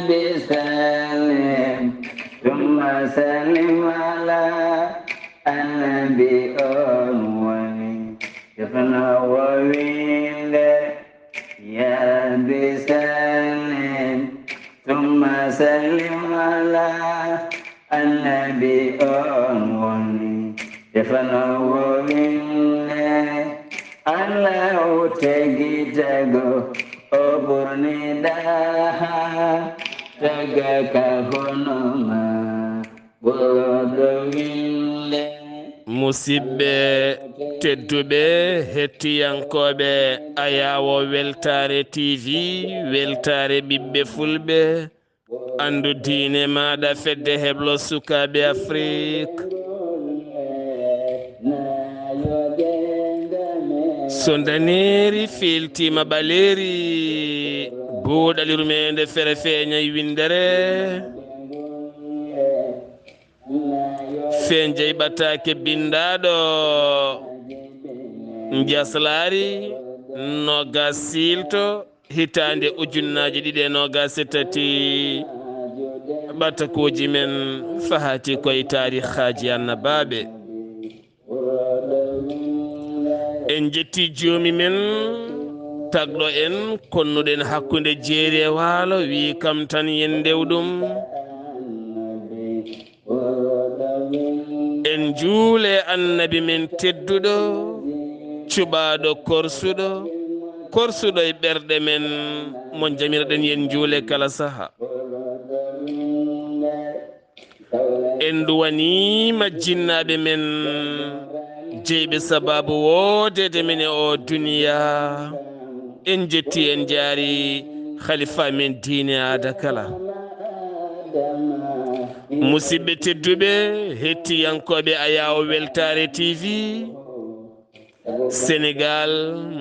بسلم ثم سلم على النبي أولي يفنى وويل يا بسلم ثم سلم على النبي أولي يفنى وويل الله تجيجو أبرني daha tegaka honoma bodowille musidɓe tedduɓe hettiyankoɓe ayawo weltare tv weltare ɓiɓɓe fulɓe andu diine maɗa fedde heblo sukaɓe afrique so daneri filtima ɓaleri buuɗal yurmeende fere feeña windere feñjey ɓataake bindaɗo njeslaare nogas silto hitande ujunnaje 2023 ɓatakuji men faati koye tarikhaji annabaaɓe en jetti joomi men tagɗo en konnuɗen hakkunde jeeri e waalo wi kam tan yen ndewɗum en juule annabi men tedduɗo cuɓaɗo korsuɗo e ɓerɗe men mo jamirɗen yen juule kala saha en duwanima jinnaɓe men jeyɓe sababu woodede men e o duniya en jetti en jaari khalifa men diine aada kala musidɓe tedduɓe hettiyankoɓe ayawo weltare tv sénégal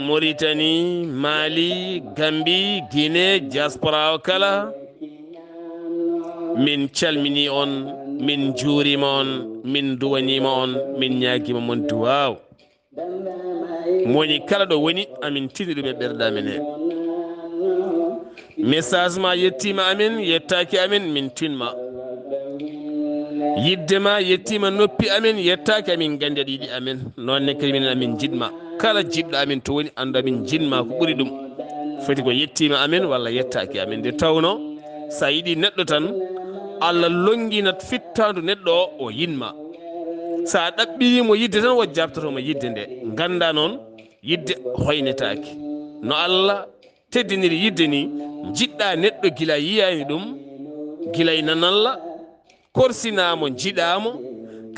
mauritanie mali gambie guinée diaspora o kala min calmini on min juurima on min duwanima on min ñaguima mon duwaw moni kala ɗo woni amin tini ɗum e ɓerɗamen he message ma yettima amin yettaki amin min tinma yiddema yettima noppi amin yettaki amin gandi aɗa yiɗi amin nonne kadi minen amin jiɗma kala jiɗɗo amin to woni andu amin jinma ko ɓuuri ɗum foti ko yettima amin walla yettaki amin nde tawno sa yiɗi neɗɗo tan Allah longinat fittandu neɗɗo o yinma sa ɗaɓɓirimo yidde tan wo jabtotomo yidde nde ganda noon yidde hoynetaki no Allah teddiniri yidde ni jiɗɗa neɗɗo gila yiyani ɗum gilay nanalla korsinamo jiɗamo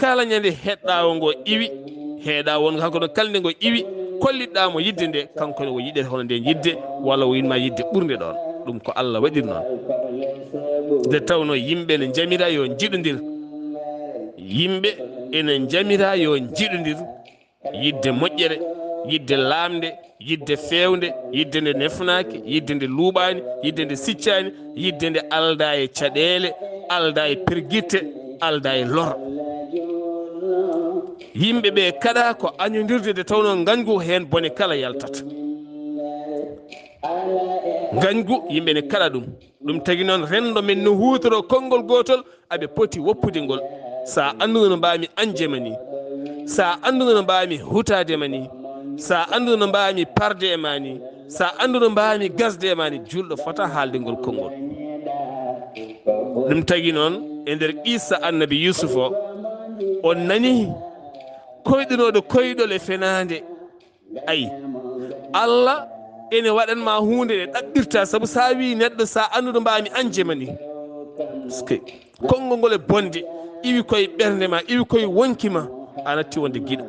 kala ñande heɗɗawo ngo iwi heeɗa wongo hanko ɗon kalde ngo iwi kolliɗɗamo yidde nde kanko ne o yiɗete hono nden yidde walla o yinma yidde ɓurde ɗon ɗum ko Allah waɗiri noon nde tawno yimɓe ne jamira yo jiɗodir yimɓe ene jamira yo jiɗodir yidde moƴƴere yidde lamde yidde fewde yidde nde nefnaki yidde nde luuɓani yidde nde siccani yidde nde alda e caɗele alda e perguitte alda e lor yimɓe ɓe kaɗa ko añodirde nde tawno gañgu hen bone kala yaltata gañgu yimɓe ne kaɗa ɗum tagui noon rendo men no hutoro konngol gotol aɓe poti woppude ngol sa anduno no mbami anjema ni sa anduno no mbami hutadema ni sa anduno no mbami parde e ma ni sa anduno no mbami gasde e ma ni julɗo fota haalde ngol konngol ɗum tagui noon e nder qissa annabi yusuf o nani koyɗunoɗo koyɗol e fenade ayi Allah ene waɗanma hunde nde ɗaɓɓirta saabu sa wi neɗɗo sa anduno mbami anjema ni konngol ngol e bonde iwi koye ɓernde ma iwi koye wonkima a natti wonde guiɗo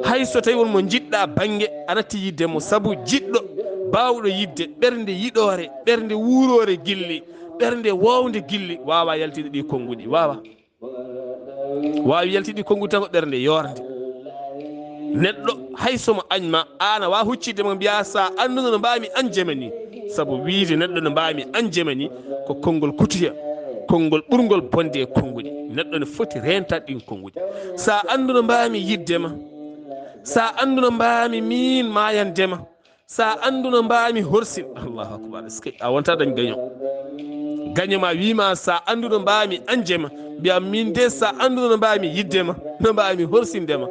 hay so tawi wonmo jiɗɗa banggue a natti yiddemo saabu jiɗɗo bawɗo yidde ɓernde yiɗore ɓernde wurore gilli ɓernde wowde gilli wawa yaltide ɗi konnguɗi wawi yaltide ɗi konnguɗi tan ko ɓernde yorde neɗɗo hay somo añma ana wa huccidemo mbiya sa anduno no mbami anjema ni saabu wiide neɗɗo no mbami anjema ni ko konngol kutuya konngol ɓurgol bonde e konnguɗi neɗɗo ne foti rentade ɗin konnguɗi sa anduno mbami yiddema sa anduno mbami min mayandema sa anduno mbami horsin allahu akbar a wonta dañ gaño gagnoma wima sa anduno mbami anjema mbiya min de sa anduno no mbami yiddema no mbami horsindema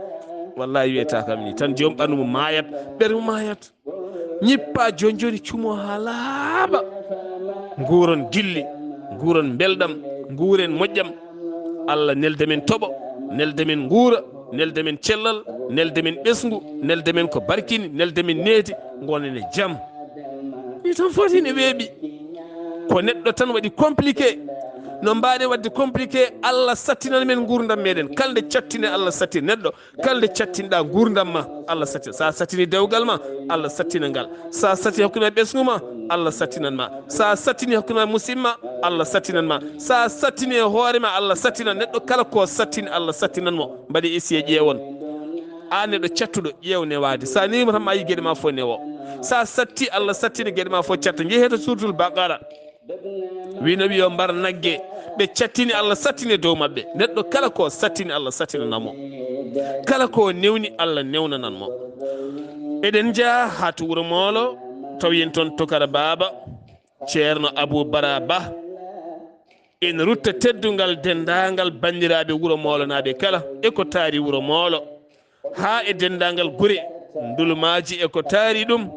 wallahi wiyata kam ni tan joom ɓandu mum mayat ɓermu mayat ñippa joni joni cumo ha laaɓa nguuron gilli nguuron belɗam nguuren moƴƴam Allah nelde men toɓo nelde men nguura nelde men cellal nelde men ɓesgu nelde men ko barkini nelde men needi gonen e jaam ni tan foti ne weeɓi ko neɗɗo tan waɗi compliqué no mbaɗe wadde compliqué Allah sattinan men gurdam meɗen kalde cattine Allah sattini neɗɗo kalde cattinɗa gurdam ma Allah sattini sa sattini dewgal ma Allah sattina ngal sa sattini hakkude ɓesgu ma Allah sattinan ma sa sattini hakkude musidma Allah sattinan ma sa sattini e hoore ma Allah sattinan neɗɗo kala ko sattini Allah sattinan mo mbaɗi essiye ƴeewon an neɗɗo cattuɗo ƴeew newade sa newima tan ma yi gueɗe ma fo newo sa satti Allah sattini gueɗe ma fo catta jeeheto suratul Baqara wino wi yo mbar nagge ɓe cattini Allah sattini dow mabɓe neɗɗo kala ko sattini Allah sattinanamo kala ko newni Allah newnananmo eɗen jaa ha to Wuro Moolo taw yen toon Tokara Baba ceerno Abou Bara Ba en rutta teddugal dendagal bandiraɓe Wuro Moolo naɓe kala eko taari Wuro Moolo ha e dendagal guure ndulmaji eko taari ɗum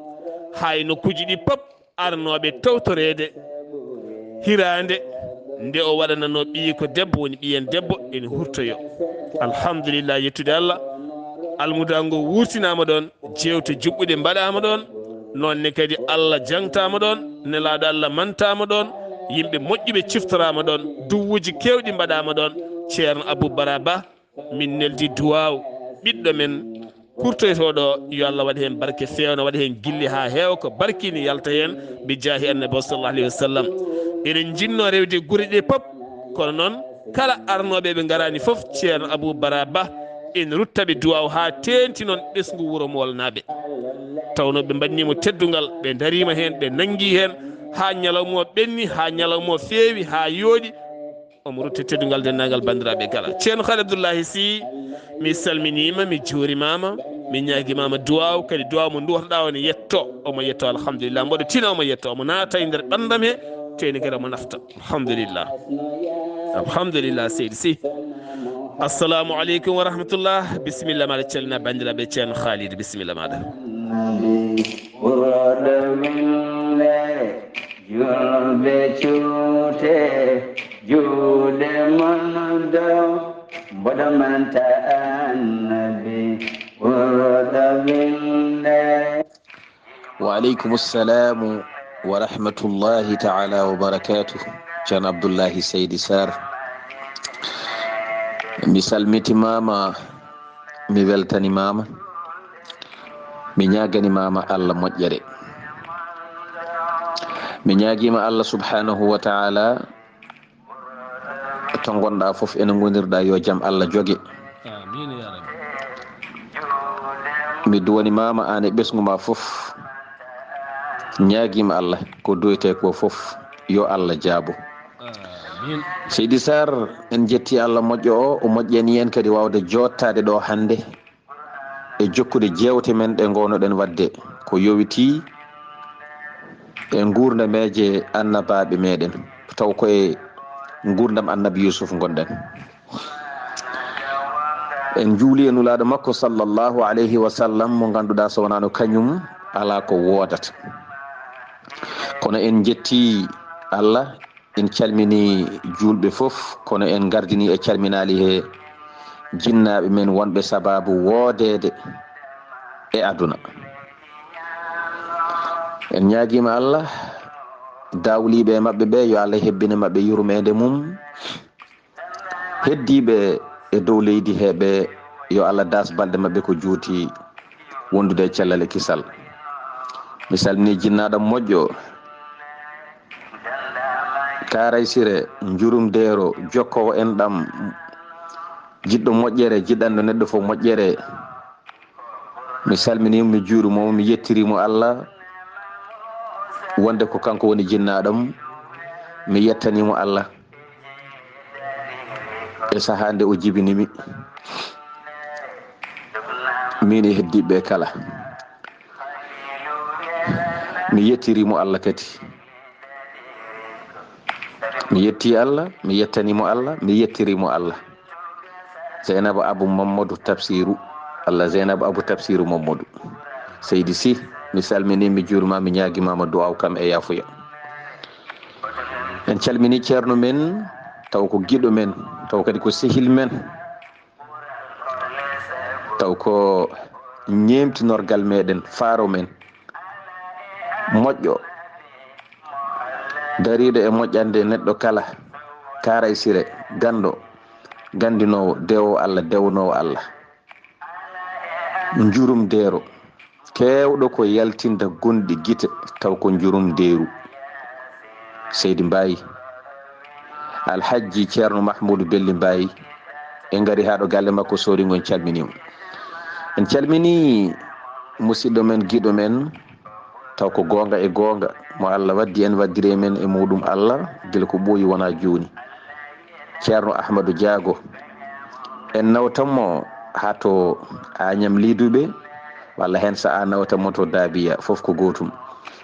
hay nokkuji ɗi pop arnoɓe tawtorede hirande nde o waɗanano ɓii ko debbo woni ɓiyen debbo ene hurtoyo alhamdulillah yettude Allah almudango wurtinama ɗon jewte juɓɓuɗe mbaɗama ɗon nonne kadi Allah jangtama ɗon nelaɗo Allah mantama ɗon yimɓe moƴƴuɓe ciftorama ɗon duwuji kewɗi mbaɗama ɗon ceerno Abou Bara Ba min neldi duwaw ɓiɗɗo men kurtoytoɗo yo Allah waɗa hen barke fewna waɗa hen gilli ha heewa ko barkini yalta hen bi jaahi annabi sallallahu alayhi wa sallam eɗen jinno rewde guure ɗe pop kono noon kala arnoɓe ɓe garani foof ceerno Abou Bara Ba en ruttaɓe duwaw ha tenti noon ɓesgu Wuro Moolo naɓe tawno ɓe mbaɗnimo teddugal ɓe darima hen ɓe nangui hen ha ñalawma o ɓenni ha ñalawma o feewi ha yooɗi omo rutte teddugal dendagal bandiraɓe kala ceerno Khalid Abdullahi Sy mi salminima mi juurimama mi ñaguimama duwaw kadi duwaw mo duwatoɗa o ne yetto omo yetto alhamdulillah mboɗo tina omo yetto omo naata e nder ɓandam he teni kadi omo nafta alhamdulillah alhamdulillah seydi Sy assalamu aleykum wa rahmatullah bisimilla maɗa calmina bandiraɓe ceerno Khalid bisimilla maɗa julɓe cuute juuɗe mon dow mboɗo manta annabi wuroɗo winde. wa aleykum assalamu wa rahmatullahi taala wa barakatuh. ceerno Abdullahi Saar mi salmitimama mi weltanimama mi ñaganimama Allah moƴƴere mi ñaguima Allah subhanahu wa ta'ala to gonɗa foof ene gonirɗa yo jaam Allah jogue amin ya rabbi mi duwanimama an e ɓesguma foof ñaguima Allah ko doyte ko foof yo Allah jaabo amin. Seydi Saar en jetti Allah moƴƴo o moƴƴani en kadi wawde jottade ɗo hande e jokkude jewte men ɗe gownoɗen wadde ko yowiti e gurdameje annabaɓe meɗen taw koye gurdam annabi Yusuf gonɗen en juuli e nulaɗo makko sallllahu alayhi wa sallam mo ganduɗa so wonano kañum ala ko wodata kono en jetti Allah en calmini julɓe foof kono en gardini e calminali he jinnaɓe men wonɓe sababu woodede e aduna en ñaguima Allah dawliɓe mabɓe ɓe yo Allah hebbine mabɓe yurmede mum heddiɓe e dow leydi heɓe yo Allah das balde mabɓe ko juuti wondude e cellal e kisal mi salmini jinnaɗo moƴƴo Karay Sire Njurumdero jokkowo en ɗam jiɗɗo moƴƴere jiɗanɗo neɗɗo fof moƴƴere mi salminimo mi juurimomo mi yettirimo Allah wonde ko kanko woni jinnaɗam mi yettanimo Allah e sahande o jibinimi min e heddiɓe kala mi yettirimo Allah kadi mi yetti Allah, mi yettanimo Allah, mi yettirimo Allah. Zainabu Abu Mamadou Tafsiru Allah, Zainabu Abu Tafsiru Mamadou Seydi Sy, mi salmini, mi juurima, mi ñaguimama duwaw kam e yafuya. En calmini ceerno men taw ko giɗo men, taw kadi ko sehil men, taw ko ñemtinorgal meɗen, faaro men moƴƴo, dariɗo e moƴƴande neɗɗo kala, karay sire, gando, gandinowo, dewo Allah, dewnowo Allah, jurum deero, kewɗo ko yaltinda gonɗi guite, taw ko jurum deeru. Seydi Mbayi, Alhaji ceerno Mahmoudou Belli Mbayi, en gari haɗo galle makko sorigo, en calminimo. En calmini musidɗo men, giɗo men, taw ko gonga e gonga, mo Allah waddi en waddire men e muɗum Allah gila ko ɓooyi wona joni, ceerno Ahmadou Diago. En nawtanmo ha to Agnam Liduɓe, walla hen sa a nawtanmo to Dabiya, foof ko gotum,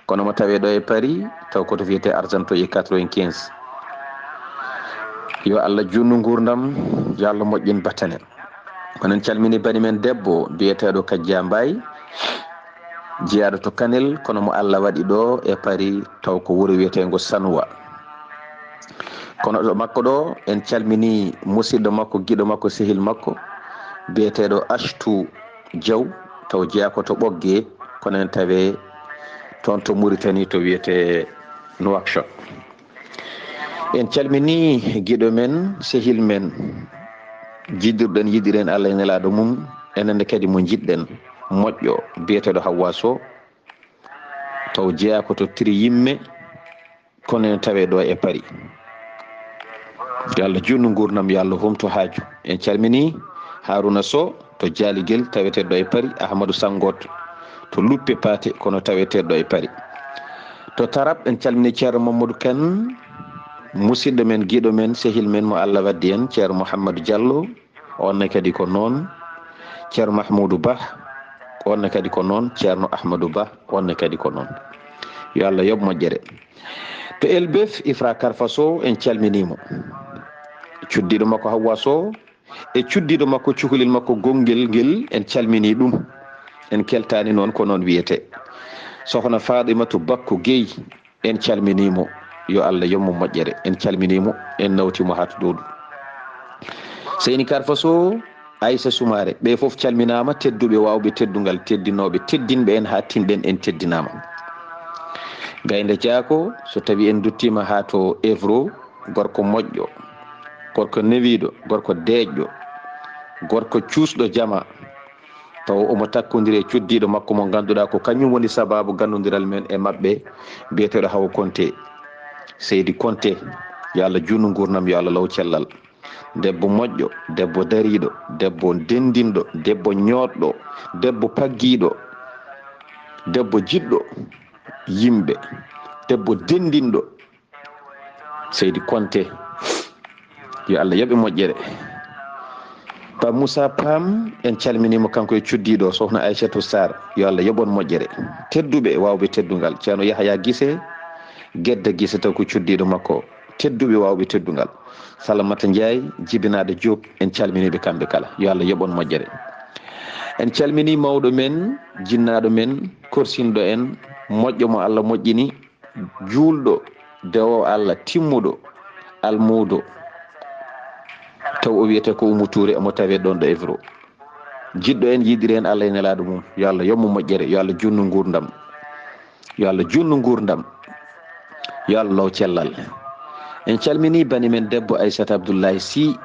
kono mo tawe ɗo e Paris taw koto wiyete Argento e 95. yo Allah junnu gurdam, yo Allah moƴƴin battane. Onen calmini bani men debbo biyeteɗo Kajja Mbaye, jeyaɗo to Kanel, kono mo Allah waɗi ɗo e Paris taw ko wuuro wiyetego Sanwa. Kono ɗo makko ɗo en calmini musidɗo makko, giɗo makko, sehil makko biyeteɗo Ashtou Diaw, taw jeeya ko to Ɓogge, kono en tawe toon to Mauritanie to wiyete Nouakchott. En calmini giɗo men, sehil men, jiddirɗen yiɗiren Allah e nelaɗo mum, enenne kadi mo jiɗɗen moƴƴo biyeteɗo Hawwa Sow, taw jeeya ko to Tiri Yimme, kono en tawe ɗo e Paris. yo Allah junnu gurnam, yo Allah humto haaju. En calmini Haruna Sow to Jaaligel, taweteɗo e Paris. Ahmadou Sangoto to Luppe Paate, kono taweteɗo e Paris. To Tarab en calmini ceerno Mamadou Kane, musidɗo men, giɗo men, sehil men, mo Allah waddi en, ceerno Mouhamadou Diallo, onne kadi ko noon, ceerno Mahmoudou Ba, onne kadi ko noon, ceerno Ahmadou Ba, onne kadi ko noon. yo Allah yoɓ moƴƴere. To Elbef Ifra Karfa Sow en calminimo, cuddiɗo makko Hawwa Sow e cuddiɗo makko cukalel makko gongel ngel, en calmini ɗum, en keltani noon ko noon wiyete. Sohna Fadimatu Bakko Gueye en calminimo, yo Allah yommo moƴƴere. En calminimo, en nawtimo ha to Dodou. Seyni Karfa Sow, Aissa Soumare, ɓe foof calminama, tedduɓe wawɓe teddugal, teddinoɓe, teddinɓe en ha tinɗen, en teddinama. Gaynde Diako, so tawi en duttima ha to Évro, gorko moƴƴo, gorko newiɗo, gorko deƴƴo, gorko cuusɗo jama, taw omo takkodiri cuddiɗo makko mo ganduɗa ko kañum woni sababu gandodiral men e mabɓe, biyeteɗo Hawa Konté, Seydi Konté. yo Allah junnu gurnam, yo Allah law cellal. Debbo moƴƴo, debbo dariɗo, debbo dendinɗo, debbo ñoɗɗo, debbo paggiɗo, debbo jiɗɗo yimɓe, debbo dendinɗo, Seydi Konté. yo Allah yoɓe moƴƴere. Pa Moussa Pam en calminimo, kanko e cuddiɗo sohna Aissatou Sar, yo Allah yoɓon moƴƴere. Tedduɓe wawɓe teddugal, ceerno Yahaya Guissé, Gedda Guissé, taw ko cuddiɗo makko, tedduɓe wawɓe teddugal. Salamata Ndiaye, Jibinade Diop, en calminiɓe kamɓe kala, yo Allah yoɓon moƴƴere. En calmini mawɗo men, jinnaɗo men, korsinɗo en, moƴƴo mo Allah moƴƴini, juulɗo, dewo Allah, timmuɗo, almudo, taw o wiyete ko Oumou Touré, mo tawe ɗon ɗo Évro. Jiɗɗo en, yiɗiri en Allah e nelaɗo mum, yo Allah yommo moƴƴere, yo Allah junnu gurdam, yo Allah junnu gurdam, yo Allah law cellal. En calmini bani men debbo Aissata Abdullahi Sy,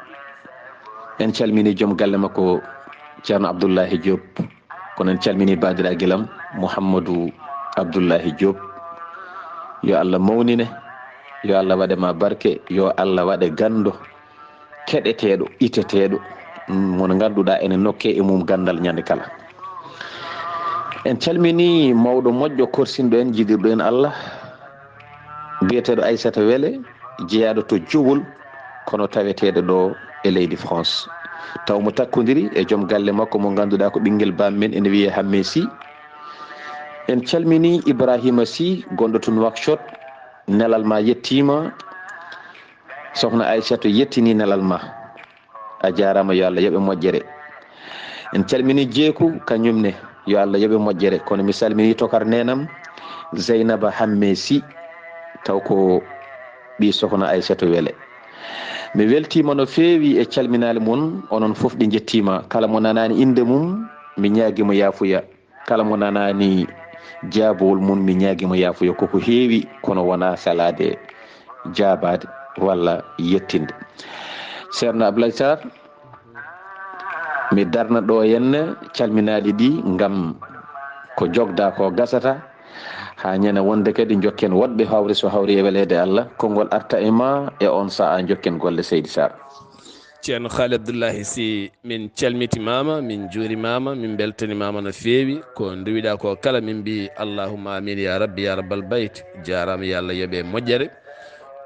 en calmini joom galle makko ceerno Abdullahi Diop, kono en calmini badiraguelam Mouhamadou Abdullahi Diop. yo Allah mawnine, yo Allah waɗema barke, yo Allah waɗe gando keɗeteɗo, iteteɗo, mono ganduɗa ene nokke e mum gandal ñande kala. En calmini mawɗo moƴƴo korsinɗo en, jiɗirɗo en Allah, biyeteɗo Aissata Wele, jeeyaɗo to Jowol, kono taweteɗo ɗo e leydi France. Taw mo takkodiri e joom galle makko mo ganduɗa ko ɓinguel bammen, ene wiye Hamme Sy. En calmini Ibrahima Sy, gonɗo to Nouakchott, nelal ma yettima, sohna Aissatu yettini nelal ma a jarama yo Allah yoɓe moƴƴere en calmini jeeku kañumne yo Allah yoɓe moƴƴere kono mi salmini tokar nenam Zeynaba Hamme Sy taw ko ɓi sohna Aissatu Wele mi weltima no feewi e calminali mon onon fof ɗi jettima kala mo nanani inde mum mi ñaguimo yafuya kala mo nanani jaabowol mum mi ñaguimo yafuya koko heewi kono wona salade jaabade walla yettinde ceerno Abdoulaye Saar mi darna ɗo henne calminaɗi ɗi ngam ko jogda ko gasata ha ñande wonde kadi jokken woɗɓe hawri so hawri e welede Allah konngol arta e ma e on saaha jokken golle Seydi Saar. ceerno Haali Abdoullahi Sy min calmitimama min juurimama min beltanimama no feewi ko duwiɗa ko kala min mbi allahumma amin ya rabbi ya rabbal bayt jarama yo Allah yoɓe moƴƴere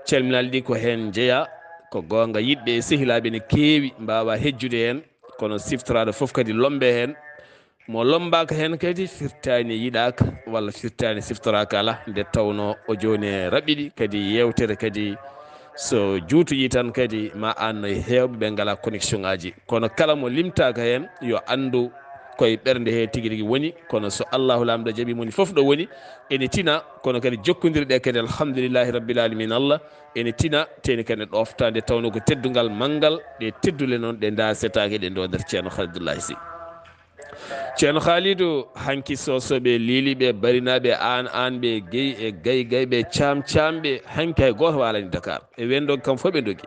calminali ɗi ko hen jeeya ko gonga yiɗɓe e sehilaɓe ne keewi mbawa hejjude hen kono siftorade foof kadi lombe hen mo lombaka hen kadi firtani yiɗaka walla firtani siftoraka ala nde tawno o joni e raɓiɗi kadi yewtere kadi so juutuƴi tan kadi ma anno e hewɓe ɓe ngala connexion ngaji kono kala mo limtaka hen yo andu koye ɓernde he tigui rigui woni kono so allahu lamɗo jaaɓi moni foof ɗo woni ene tina kono kadi jokkodirɗe kadi alhamdulillahi rabbil alamin Allah ene tina teni kadi ɗofta nde tawno ko teddugal manggal ɗe teddule noon ɗe dasetake ɗe ndo nder ceerno Abdoullahi Sy ceerno Khalidou hanki sosoɓe liiliɓe barinaɓe an ɓe gueyi e gay ɓe camɓe hanki hay goto walani Dakar e wendo kam fof ɓe dogi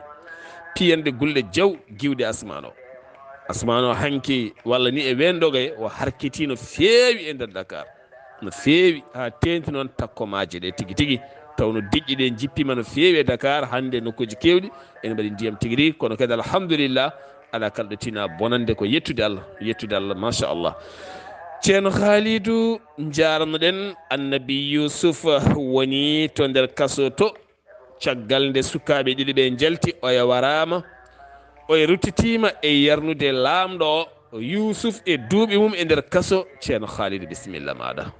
piyanɗe gulɗe jaw giwde asmano hanki walla ni e wendogay o harkiti no feewi e nder Dakar no feewi ha tenti noon takkomaje ɗe tigui tawno diƴƴi ɗe jippima no feewi e Dakar hande nokkuji kewɗi ene mbaɗi ndiyam tigui rigui kono kadi alhamdulillah ala kalɗo tina bonande ko yettude Allah machallah ceerno Khalidou jaranoɗen annabi Yousuf woni to nder kaso to caggal nde sukaɓe ɗiɗi ɓe jalti oya warama oye ruttitima e yarnude lamɗo o Yousuf e duuɓi mum e nder kaso ceerno Khalidou bisimilla maɗa.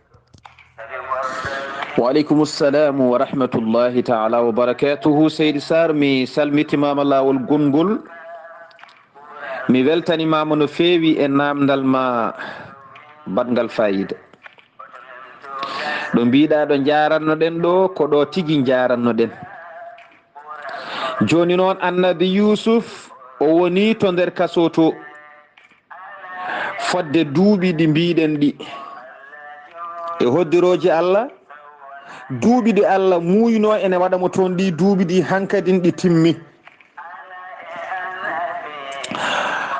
Waaleykum assalamu wa rahmatullahi taala wa barakatuhu Seydi Saar mi salmitimama lawol gongol mi weltanimama no feewi e namdal ma badgal fayida ɗo mbiɗa ɗo jarannoɗen ɗo ko ɗo tigui jarannoɗen joni noon annabi Yousuf o woni to nder kaso to fodde duuɓi ɗi mbiɗen ɗi e hoddiroji Allah duuɓi ɗi Allah muyno ene waɗamo toon ɗi duuɓi ɗi hankadin ɗi timmi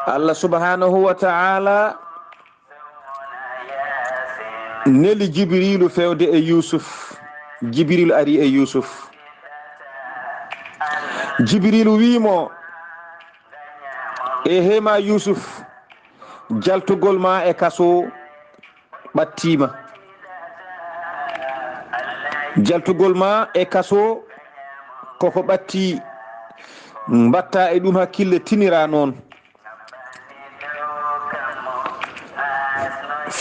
Allah subhanahu wa ta'ala neli Jibrilu fewde e Yousuf Jibrilu ari e Yousuf Jibrilu wimo e hema Yousuf jaltugol ma e kaso ɓattima jaltugol ma e kaso koko ɓatti mbatta e ɗum hakkille tinira noon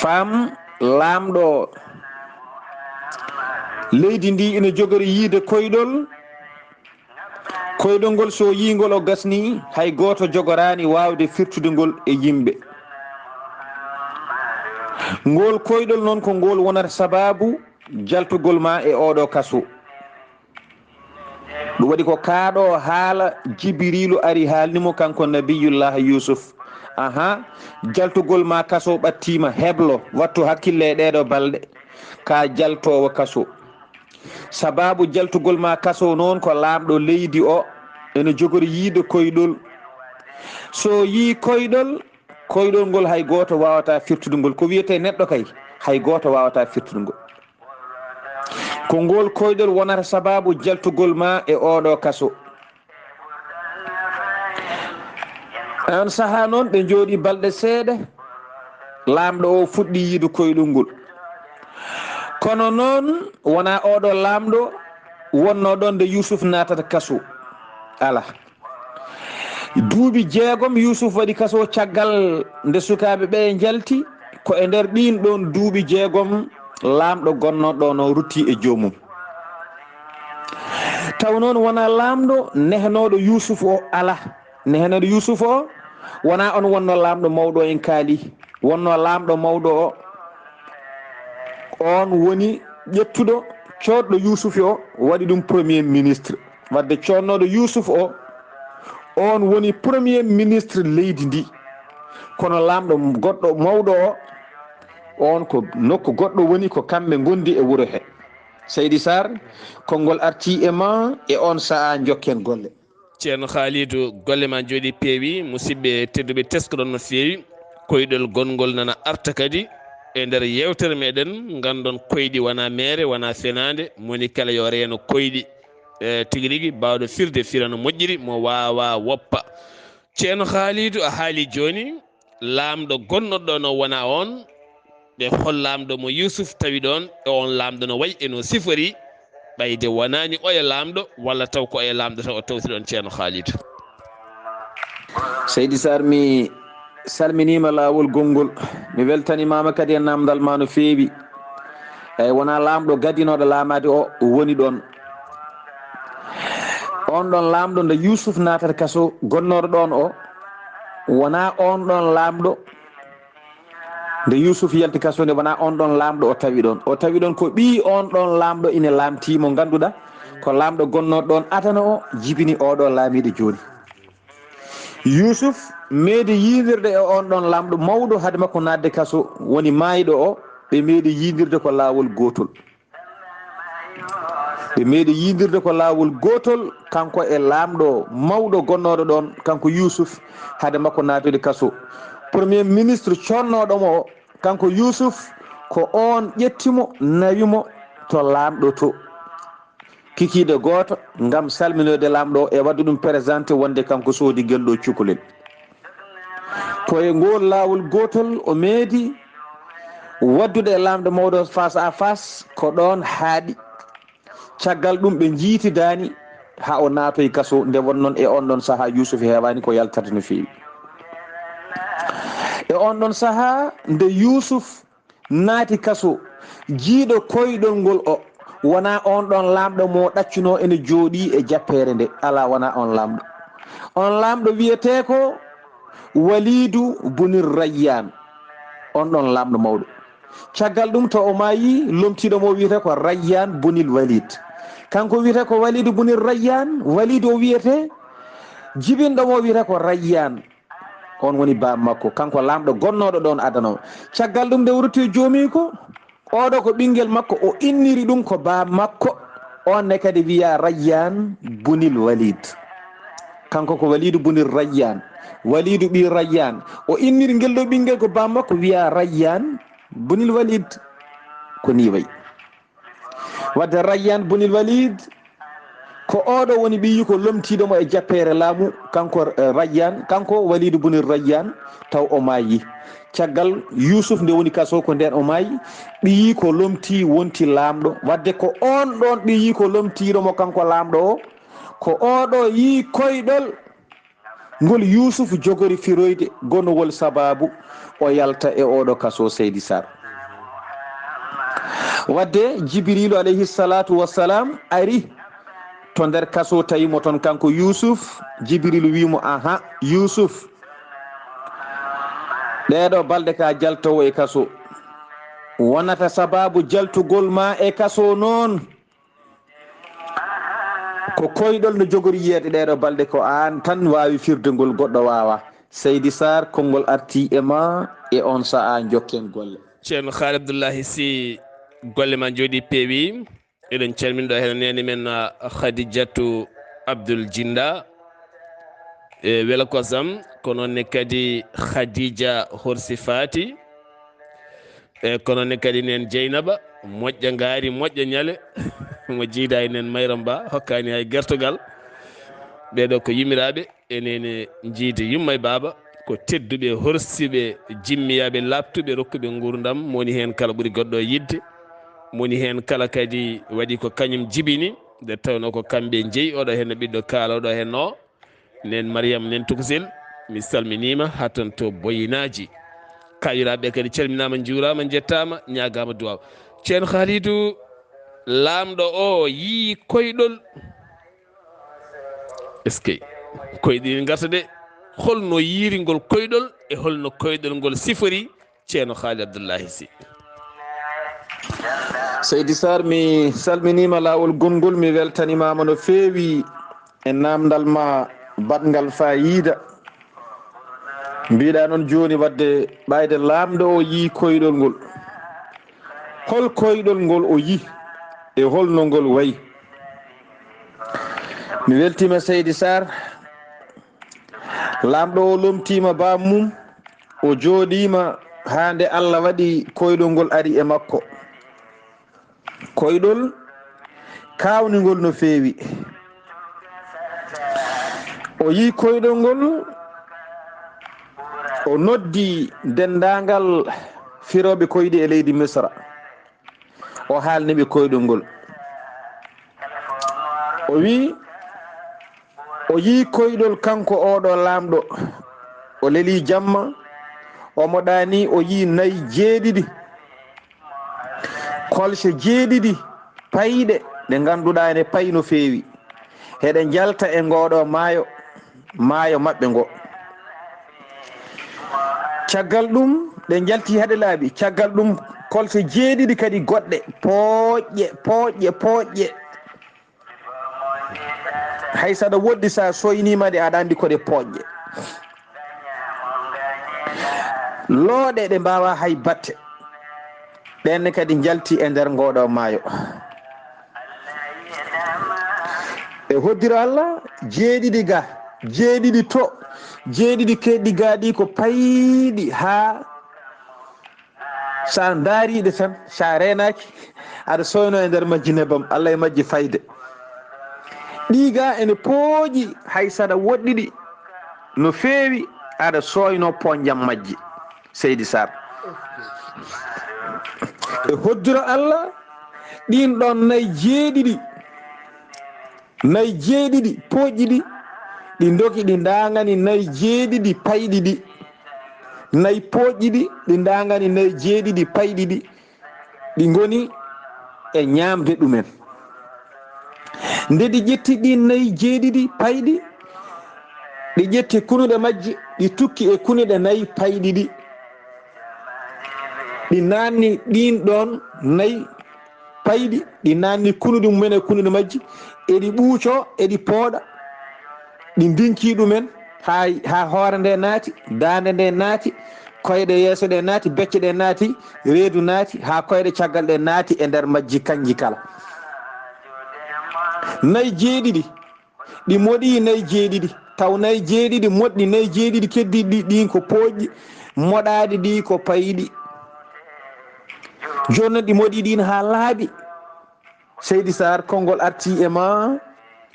fam lamɗo leydi ndi ina jogori yiide koyɗol ngol so yingol o gasni hay goto jogorani wawde firtude ngol e yimɓe ngol koyɗol noon ko ngol wonata sababu jaltugol ma e oɗo kaso ɗum waɗi ko kaaɗo haala Jibrilu ari haalnimo kanko nabiyullah Yousuf jaltugol ma kaso ɓattima heblo wattu hakkille e ɗeɗo balɗe ka jaltowo kaso sababu jaltugol ma kaso noon ko lamɗo leydi o ene jogori yiide koyɗol so yi koyɗol ngol hay goto wawata firtude ngol ko wiyete neɗɗo kay hay goto wawata firtude ngol ko ngol koyɗol wonata sababu jaltugol ma e oɗo kaso on saaha noon ɓe jooɗi balɗe seeɗa lamɗo o fuɗɗi yiide koyɗol ngol kono noon wona oɗo lamɗo wonno ɗon nde Yousuf natata kaso ala duuɓi 6 Yousuf waɗi kaso caggal nde sukaɓe ɓe jalti ko e nder ɗin ɗon duuɓi 6 lamɗo gonnoɗo no rutti e jomum taw noon wona laamɗo nehnoɗo Yusuf o ala nehnoɗo Yusuf o wona on wonno laamɗo mawɗo en kaali wonno laamɗo mawɗo o on woni ƴettuɗo coɗɗo Yusuf o waɗi ɗum premier ministre wadde coɗnoɗo Yusuf o on woni premier ministre leydi ndi kono laamɗo goɗɗo mawɗo o on ko nokku goɗɗo woni ko kamɓe gondi e wuuro he Seydi Sar konngol arti e ma e on saha jokken golle ceerno Khalidou golle ma jooɗi peewi musidɓe tedduɓe teskoɗon no feewi koyɗol gongol nana arta kadi e nder yewtere meɗen gandon koyɗi wona mere wona fenade moni kala yo reeno koyɗi tigui rigui bawɗo firde firano moƴƴiri mo wawa woppa ceerno Khalidou a haali joni laamɗo gonnoɗo no wona on ɓe hol laamɗo mo Yusuf tawi ɗon e on laamɗo no wayi eno sifori ɓayde wonani oya laamɗo walla taw ko oya laamɗo taw o tawti ɗon ceerno Khalidou Seydi Sar mi salminima lawol gongol mi weltanimama kadi e namdal ma no feewi eyyi wona laamɗo gadinoɗo laamade o woni ɗon on ɗon laamɗo nde Yusuf natata kaso gonnoɗo ɗon o wona on ɗon laamɗo nde Yusuf yalti kaso nde wona on ɗon laamɗo o tawi ɗon ko ɓi on ɗon laamɗo ina laamtimo ganduɗa ko laamɗo gonnoɗo ɗon adana o jibini oɗo laamiɗo joni Yusuf meedi yiidirde e on ɗon laamɗo mawɗo haade makko nadde kaso woni maayɗo o ɓe meedi yiidirde ko laawol gotol kanko e laamɗo mawɗo gonnoɗo ɗon kanko Yusuf haade makko natude kaso premier ministre connoɗomo o kanko Yusuf ko on ƴettimo nawimo to laamɗo to kikiide goto ngam salminoyde laamɗo o e wadde ɗum présenté wonde kanko soodi gelɗo cukalel koye ngol laawol gotol o meedi waddude e laamɗo mawɗo face à face ko ɗon haaɗi caggal ɗum ɓe jiitidani ha o naatoye kaso nde wonnoon e on ɗon saaha Yusuf hewani ko yaltata no feewi e on ɗon saaha nde Yusuf naati kaso jiiɗo koyɗol ngol o wona on ɗon laamɗo mo ɗaccuno ene jooɗi e jappere nde ala wona on laamɗo wiyete ko Walidu bunir Rayyan on ɗon laamɗo mawɗo caggal ɗum to o maayi lomtiɗo mo wiyete ko Rayyan bunil Walid kanko wiyete ko Walidu bunir Rayyan Walidu o wiyete jibinɗo mo wiyete ko Rayyan on woni baba makko kanko laamɗo gonnoɗo ɗon adano caggal ɗum nde wurti joomi ko oɗo ko ɓinguel makko o inniri ɗum ko baba makko on ne kadi wiya Rayyan bunil Walid kanko ko Walidu bunil Rayyan Walidu ɓi Rayyan o inniri ngel ɗo ɓinguel ko baba makko wiya Rayyan bunil Walid ko ni wayi wadde Rayyan bunil Walid ko oɗo woni ɓiyi ko lomtiɗomo e jappere laamu kanko Rayyan kanko Walidu bunil Rayyan taw o maayi caggal Yusuf nde woni kaso ko nden o maayi ɓiyi ko lomti wonti laamɗo wadde ko on ɗon ɓiyi ko lomtiɗomo kanko laamɗo o ko oɗo yi koyɗol ngol Yusuf jogori firoyde gonowol sababu o yalta e oɗo kaso Seydi Sar wadde Jibrilu alayhi salatu wassalam ari to nder kaso tawimo toon kanko Yusuf Jibrilu wimo aha Yusuf ɗeɗo balɗe ka jaltowo e kaso wonata sababu jaltugol ma e kaso noon ko koyɗol no jogori yiyede ɗeɗo balɗe ko an tan wawi firdegol goɗɗo wawa Seydi Sar konngol arti e ma e on saha jokken golle ceerno Khalid Abdullahi si golle ma jooɗi peewi eɗen calminiɗo hen nene men Khadijatou Abdoul Djinda e wela kosam ko noonne kadi Khadija Horsi Faati e ko noonne kadi nen Dieynaba moƴƴa ngaari moƴƴa ñale mo jiida e nen Mayram Ba hokkani hay gertogal ɓeɗo ko yimiraɓe enene jiide yumma e baaba ko tedduɓe horsiɓe jimmiyaɓe labtuɓe rokkuɓe gurdam moni hen kala ɓuuri goɗɗo yidde moni hen kala kadi waɗi ko kañum jibini nde tawno ko kamɓe jeeyi oɗo hen no ɓiɗɗo kaala oɗo hen o nen Mariame nen Tukusil mi salminima hatton to Boyinaji kayiraɓe kadi calminama juurama jettama ñagama duwaw ceerno Khalidou laamɗo o yii koyɗol est ce que koyɗi garta de holno yiringol koyɗol e holno koyɗol ngol sifori ceerno haali Abdullahi Sy. Seydi Saar mi salminima lawol gongol, mi weltanimama no feewi e namdal ma batgal fayida. mbiɗa noon joni wadde ɓayde lamɗo o yi koyɗol ngol, hol koyɗol ngol o yi e holno ngol wayi. mi weltima Seydi Saar, lamɗo o lomtima bamum, o jooɗima ha nde Allah waɗi koyɗol ngol ari e makko. koyɗol kawnigol no feewi. o yi koyɗol ngol, o noddi dendagal firoɓe koyɗi e leydi Misra, o haalniɓe koyɗol ngol. o wi o yi koyɗol kanko oɗo lamɗo, o leeli jamma, omo ɗani o yi nayi jeeɗiɗi, kolse jeeɗiɗi payɗe ɗe ganduɗa ene payi no feewi, heɗe jalta e ngoɗo maayo maɓɓe ngo. caggal ɗum ɗe jalti haɗe laaɓi, caggal ɗum kolse jeeɗiɗi kadi goɗɗe pooƴƴe hay saɗa woɗɗi sa soynima ɗe aɗa andi koɗe pooƴƴe, looɗe ɗe mbawa hay batte, ɓenne kadi jalti e nder ngoɗo maayo. e hoddira Allah jeeɗiɗi ga, jeeɗiɗi to, jeeɗiɗi keɗɗi gaɗi ko payɗi ha sa daariɗe tan, sa renaki aɗa soyno e nder majji nebam, Allah e majji fayde. ɗiga ene pooƴi hay saɗa woɗɗiɗi no feewi, aɗa soyno poñjam majji. Seydi Saar, e hoddira Allah ɗin ɗon nayi jeeɗiɗi pooƴƴi ɗi, ɗi doki ɗi dagani nayi jeeɗiɗi payɗi ɗi, nayi pooƴƴi ɗi ɗi dagani nayi jeeɗiɗi payɗi ɗi, ɗi goni e ñamde ɗumen. nde ɗi ƴetti ɗi nayi jeeɗiɗi payɗi, ɗi ƴetti kunuɗe majji, ɗi tukki e kunuɗe nayi payɗi ɗi, ɗi nanni ɗin ɗon nayi payɗi, ɗi nanni kunuɗe mumen e kunuɗe majji, eɗi ɓuuco eɗi pooɗa, ɗi ndinki ɗumen ha hoore nde naati, dande nde naati, koyɗe yeeso ɗe naati, becce ɗe naati, reedu naati, ha koyɗe caggal ɗe naati e nder majji kanji kala. nayi jeeɗiɗi ɗi moɗi nayi jeeɗiɗi, taw nayi jeeɗiɗi moɗɗi, nayi jeeɗiɗi keddiɗi ɗin ko pooƴƴi, moɗaɗi ɗi ko payiɗi. joni noon ɗi moɗi ɗin ha laaɓi. Seydi Saar, konngol arti e ma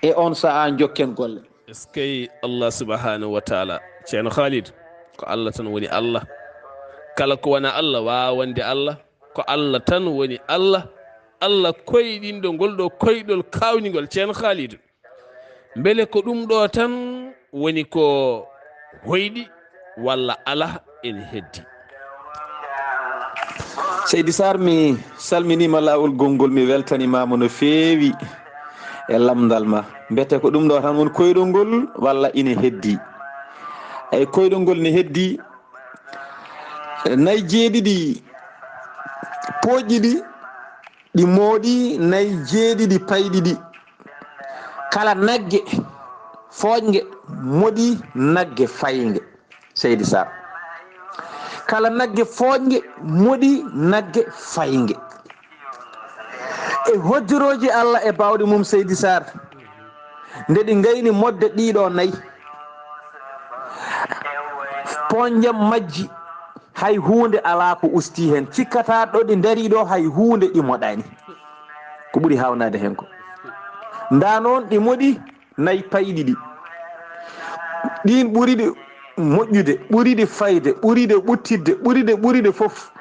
e on saha jokken golle. est ce que Allah subhanahu wa taala, ceerno Khalid, ko Allah tan woni Allah, kala ko wona Allah wawande Allah, ko Allah tan woni Allah. Allah koyɗinɗo ngol ɗo koyɗol kawnigol ceerno Khalid, beele ko ɗum ɗo tan woni ko hoyɗi walla ala ene heddi. Seydi Saar, mi salminima lawol gongol, mi weltanimama no feewi e lamdal ma, mbete ko ɗum ɗo tan woni koyɗol ngol walla ine heddi. eyi koyɗol ngol ne heddi, nayi jeeɗiɗi pooƴƴi ɗi, ɗi mooɗi nayi jeeɗiɗi payɗi ɗi, kala nagge fooƴge moɗi nagge fayge. Seydi Saar, kala nagge fooƴge moɗi nagge fayge. e hoddiroji Allah e bawɗe mum Seydi Saar, nde ɗi gayni modde ɗiɗo nayi, poñjam majji hay hunde ala ko usti hen, cikkata ɗo ɗi dari ɗo hay hunde ɗi moɗani, ko ɓuuri hawnade hen ko. nda noon ɗi moɗi nayi payɗi ɗi, ɗin ɓuriɗe moƴƴude, ɓuriɗe fayde, ɓuriɗe ɓuttidde, ɓuriɗe foof,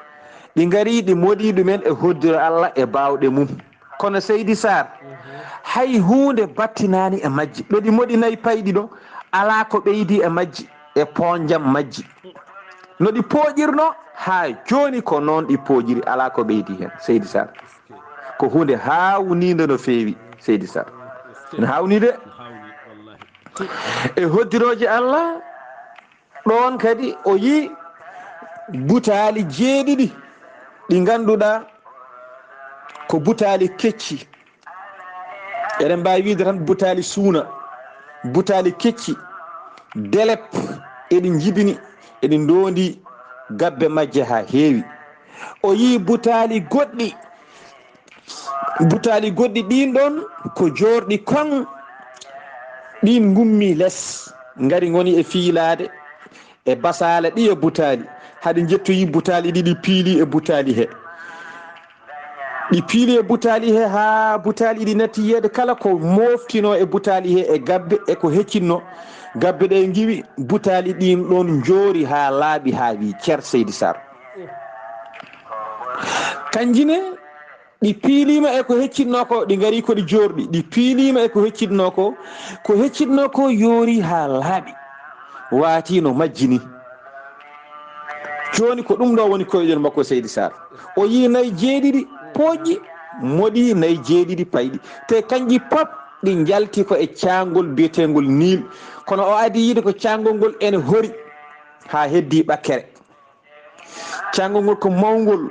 ɗi gari ɗi moɗi ɗumen e hoddira Allah e bawɗe mum. kono Seydi Saar, hay hunde battinani e majji, ɗo ɗi moɗi nayi payɗi ɗo ala ko ɓeydi e majji e poñjam majji, no ɗi pooƴirno ha joni ko noon ɗi pooƴiri, ala ko ɓeydi hen. Seydi Saar, ko hunde hawnide no feewi. Seydi Saar, ene hawni de. e hoddiroje Allah ɗon kadi o yi butaali jeeɗiɗi ɗi ganduɗa ko butaali kecci eɗen mbawi wiide tan butaali suuna butaali kecci delep eɗi jibini eɗi ndondi gabbe majje ha heewi o yi butaali goɗɗi ɗin ɗon ko jorɗi kon ɗin gummi less ngari goni e fiilade e basala ɗi e butaali haɗi jettoyi butaali ɗi ɗi piili e butaali he ɗi piili e butaali he ha butaali ɗi natti yiyede kala ko moftino e butaali he e gabbe e ko heccinno gabbe ɗe giwi butaali ɗin ɗon joori ha laaɓi ha wi Ceer Seydi Saar kanjine ɗi piilima e ko heccinno ko ɗi gari koɗi jorɗi ɗi piilima e ko heccinno ko yoori ha laaɓi watino majjini joni ko ɗum ɗo woni koyɗel makko Seydi Saar o yi nayi jeeɗiɗi pooƴƴi moɗi nayi jeeɗiɗi payɗi te kanƴi pop ɗi jalti ko e cangol biyetegol nil kono o adi yiide ko cangol ngol ene hori ha heddi ɓakkere cangol ngol ko mawgol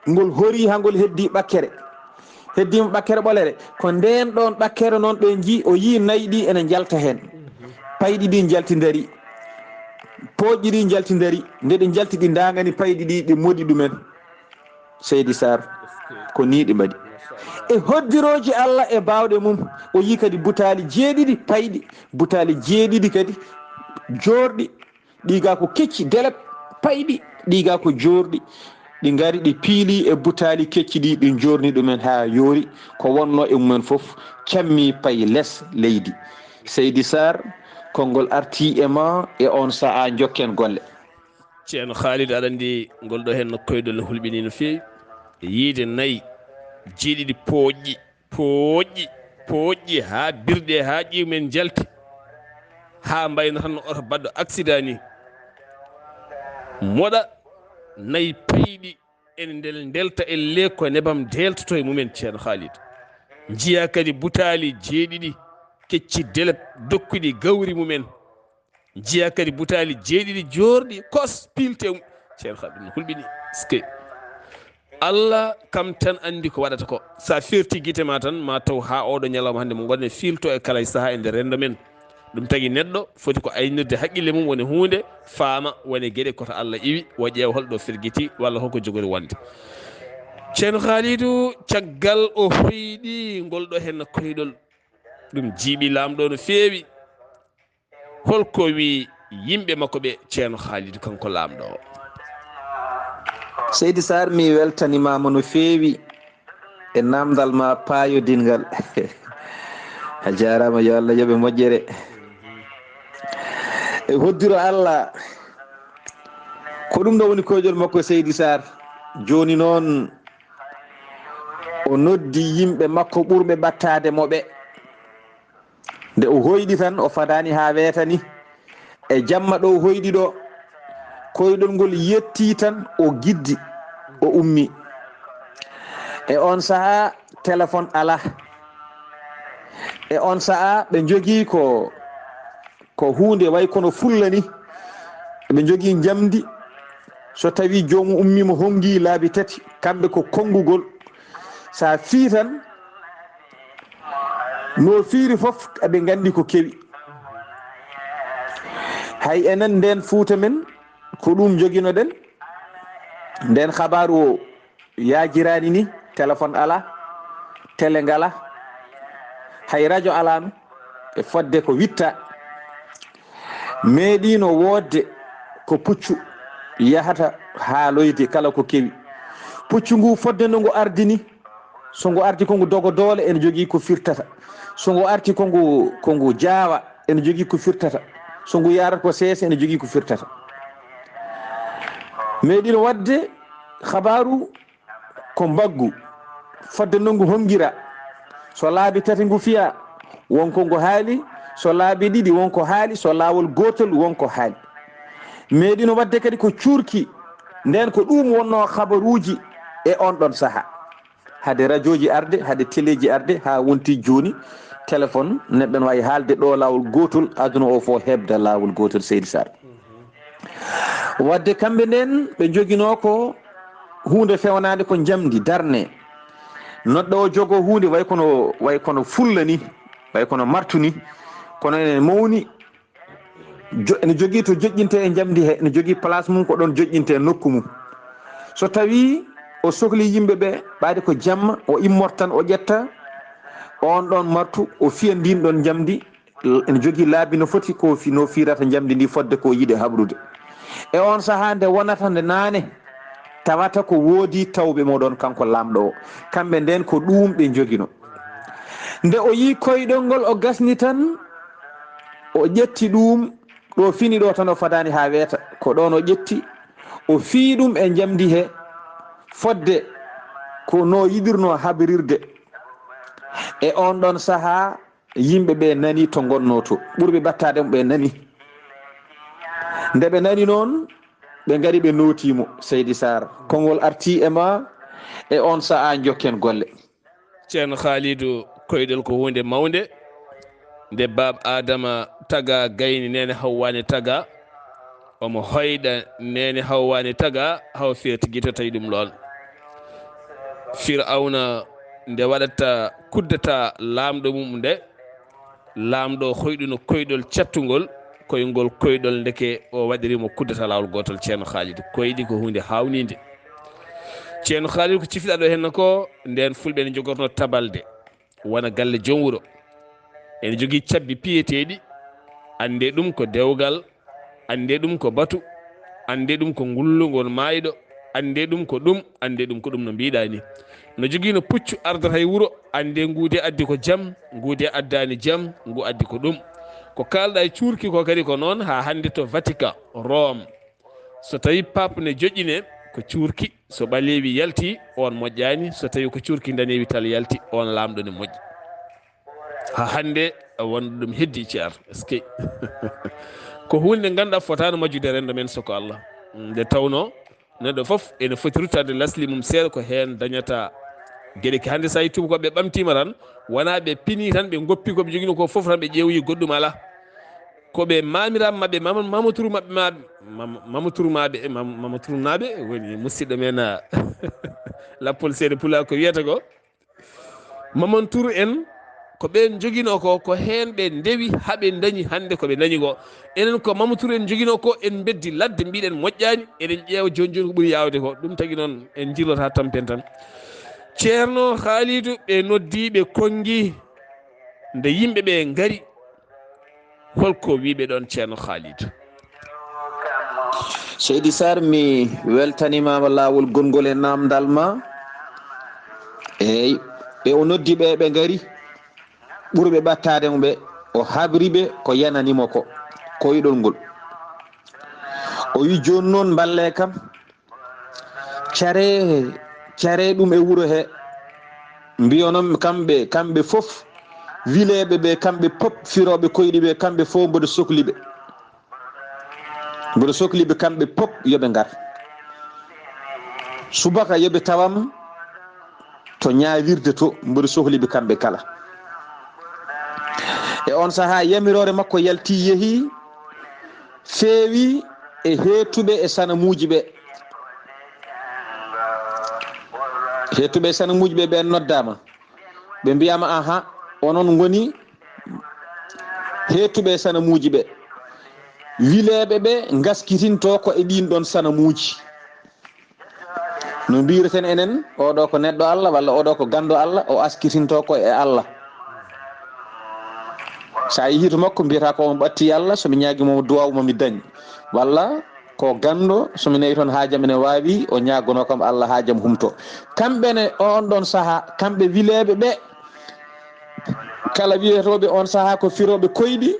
ngol hori ha ngol heddi ɓakkere heddima ɓakkere ɓolere ko nden ɗon ɓakkere noon ɓe ji o yi nayi ɗi ene jalta hen payɗi ɗi jaltidari pooƴƴi ɗi jaltidari nde ɗi jalti ɗi dagani payɗi ɗi ɗi moɗi ɗumen Seydi Saar ko ni ɗi mbaɗi e hoddiroje Allah e bawɗe mum o yi kadi butaali jeeɗiɗi payɗi butaali jeeɗiɗi kadi jorɗi ɗiga ko kecci delep payɗi ɗiga ko jorɗi ɗi gari ɗi piili e butaali kecci ɗi ɗi jorni ɗumen ha yoori ko wonno e mumen foof cammi payi less leydi Seydi Saar konngol arti e ma e on saha jokken golle ceerno Khalid aɗa andi ngol ɗo hen no koydol no hulɓini no fewi yiide nayyi jeeɗiɗi pooƴƴi ha birɗe ha ƴiwmen jalti ha mbayno tan no oto baɗɗo accident ni moɗa nayyi payɗi ene delta elle ko nebam deltoto e mumen ceerno Khalid jiya kadi butaali jeeɗiɗi kecci delep dokkuɗi gawri mumen jiya kadi butaali jeeɗiɗi jorɗi kos pilte ceerno Khalid no hulɓini ske Allah kam tan andi ko waɗata ko sa firti guite ma tan ma taw ha oɗo ñalawma hande mo gonne filto e kala saaha e nder rendo men ɗum tagui neɗɗo foti ko aynirde haqqille mum woni hunde faama woni gueɗe koto Allah iwi wo ƴeewa holɗo firguiti walla holko jogori wonde ceerno Khalidou caggal o hoyɗi ngol ɗo hen koyɗol ɗum jiiɓi lamɗo no feewi holko wi yimɓe makko ɓe ceerno Khalidou kanko lamɗo o Seydi Saar mi weltanimama no feewi e namdal ma paayodingal a jarama yo Allah yoɓe moƴƴere e hoddiro Allah ko ɗum ɗo woni koyɗol makko Seydi Saar joni noon o noddi yimɓe makko ɓurɓe ɓattade moɓe nde o hoyɗi tan o fadani ha weetani e jamma ɗo o hoyɗi ɗo koyɗol ngol yetti tan o giddi o ummi e on saha téléphone ala e on saha ɓe jogui ko hunde way kono fulla ni ɓe jogui jamdi so tawi jomum ummimo hongi laabi tati kamɓe ko konngugol sa fii tan no fiiri foof eɓe gandi ko kewi hay enen nden Fuuta men ko ɗum joguino ɗen nden habaru o yajirani ni téléphone ala télé ngala hay radio alano e fodde ko witta meeɗino wodde ko puccu yahata haaloyde kala ko kewi puccu ngu fodde no ngu ardini so ngu ardi ko ngu dogo doole ene jogui ko firtata so ngu arti ko ngu jaawa ene jogui ko firtata so ngu yarata ko seesa ene jogui ko firtata meeɗino wadde habaru ko mbaggu fodde no ngu hongira so laabi tati ngu fiya wonko ngu haali so laabi ɗiɗi wonko haali so laawol gotol wonko haali meeɗino wadde kadi ko cuurki nden ko ɗum wonno habaruji e on ɗon saaha hade radio ji arde hade télé ji arde ha wonti joni téléphone neɗɗo ne wawi haalde ɗo lawol gotol aduna o fo hebda lawol gotol Seydi Sar wadde kamɓe nden ɓe joguino ko hunde fewnade ko jamdi darne noɗɗo o jogo hunde way kono fulla ni way kono martu ni kono ene mawni ene jogui to joƴƴinte e jamdi he ene jogui place mum ko ɗon joƴƴinte e nokku mum so tawi o sohli yimɓeɓe ɓaade ko jamma o immortan o ƴetta on ɗon martu o fiya ndin ɗon jamdi ene jogui laabi no foti ko no firata jamdi ndi fodde ko yiiɗe habrude e on saaha nde wonata nde naane tawata ko woodi tawɓe moɗon kanko lamɗo o kamɓe nden ko ɗum ɓe joguino nde o yi koyɗol ngol o gasni tan o ƴetti ɗum ɗo fini ɗo tan o fadani ha weeta ko ɗon o ƴetti o fii ɗum e jamdi he fodde ko no yiɗirno habrirde e on ɗon saaha yimɓe ɓe nani to gonno to ɓurɓe battade mo ɓe nani nde ɓe nani noon ɓe gari ɓe notimo Seydi Sar kongol arti e ma e on saaha jokken golle ceerno Khalidou koyɗel ko hunde mawde nde bab adama taga gayni nene hawwani taga omo hoyɗa nene hawwani taga haw firti guito tawi ɗum ɗon Firawna nde waɗata kuddata lamɗo mum nde lamɗo hoyɗuno koyɗol cattugol koyngol koyɗol ndeke o waɗirimo kuddata lawol gotol ceerno Khalidou koyɗi ko hunde hawnide ceerno Khalidou ko cifiɗa ɗo henna ko nden fulɓe ne jogorno tabalde wona galle joom wuuro ene jogui cabbi piyeteɗi ande ɗum ko dewgal ande ɗum ko batu ande ɗum ko ngullugol maayɗo ande ɗum ko ɗum ande ɗum ko ɗum no mbiɗa ni no jogui no puccu ardata e wuuro ande nguude addi ko jaam nguude addani jaam ngu addi ko ɗum ko kalɗa e cuurki ko kadi ko noon ha hande to Vatican Rome so tawi pape ne joƴƴine ko cuurki so ɓalewi yalti on moƴƴani so tawi ko cuurki danewi tal yalti on lamɗo ne moƴƴi ha hande wonɗo ɗum heddi ceer est ce que ko hunde ganduɗa fotano majjude rendo men soko Allah nde tawno neɗɗo foof ene foti ruttade lasli mum seeɗa ko hen dañata gueɗe ki hande sa yi tubakoɓe ɓamtima tan wona ɓe pini tan ɓe goppi koɓe joguino ko foof tan ɓe ƴeewoyi goɗɗum ala koɓe mamiraɓe mabɓe mamadou naɓe woni musidɗo men lappol seeɗa pula ko wiyata ko Mamadou en ko ɓen joguino ko hen ɓe ndewi haaɓe dañi hande koɓe dañi ko enen ko Mamadou en joguino ko en beddi ladde mbiɗen moƴƴani eɗen ƴeewa joni joni ko ɓuuri yawde ko ɗum tagui noon en jillota tampen tan ceerno Khalidou ɓe noddi ɓe kongi nde yimɓeɓe gaari holko wiɓe ɗon ceerno Khalidou Seydi Sar mi weltanimama lawol gongol e namdal ma eyyi ɓe o noddi ɓe gaari ɓurɓe ɓattade mo ɓe o habriɓe ko yananimo ko koyɗol ngol o wi joni noon balle kam care ɗum e wuuro he mbiyonon kamɓe foof wileɓe ɓe kamɓe pop firoɓe koyɗi ɓe kamɓe fof mboɗo sohliɓe kamɓe pop yooɓe ngar subaka yooɓe tawam to ñawirde to mboɗo sohliɓe kamɓe kala e on saaha yamirore makko yalti yeehi feewi e heetuɓe e sanamuji ɓe ɓen noddama ɓe mbiyama aha onon goni heetuɓe e sanamuji ɓe wileɓe ɓe gaskitinto ko e ɗin ɗon sanamuji no mbireten enen oɗo ko neɗɗo Allah walla oɗo ko gando Allah o askitinto ko e Allah sa yeehi to makko mbiyata ko on ɓatti Allah somi ñaguimomo duwaw momi dañ walla ko gando somi nayi toon haajam ene wawi o ñagono kam Allah haajam humto kamɓene on ɗon saaha kamɓe wileɓe ɓe kala wiyetoɓe on saaha ko firoɓe koyɗi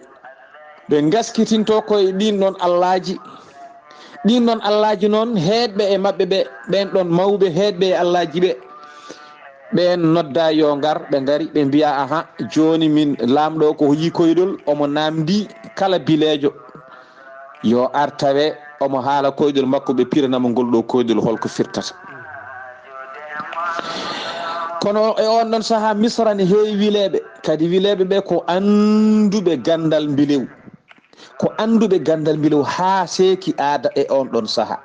ɓe gaskitinto koye ɗin ɗon allaji noon heedɓe e mabɓe ɓe ɓen ɗon mawɓe heedɓe e allaji ɓe ɓen nodda yo ngar ɓe gari ɓe mbiya aha joni min lamɗo ko yi koyɗol omo namdi kala bilejo yo artawe omo haala koyɗol makko ɓe piranamo ngol ɗo koyɗol holko firtata kono e on ɗon saaha misra ne heewi wileɓe kadi wileɓe ɓe ko anduɓe gandal mbilew ko anduɓe gandal mbilew ha seeki aada e on ɗon saaha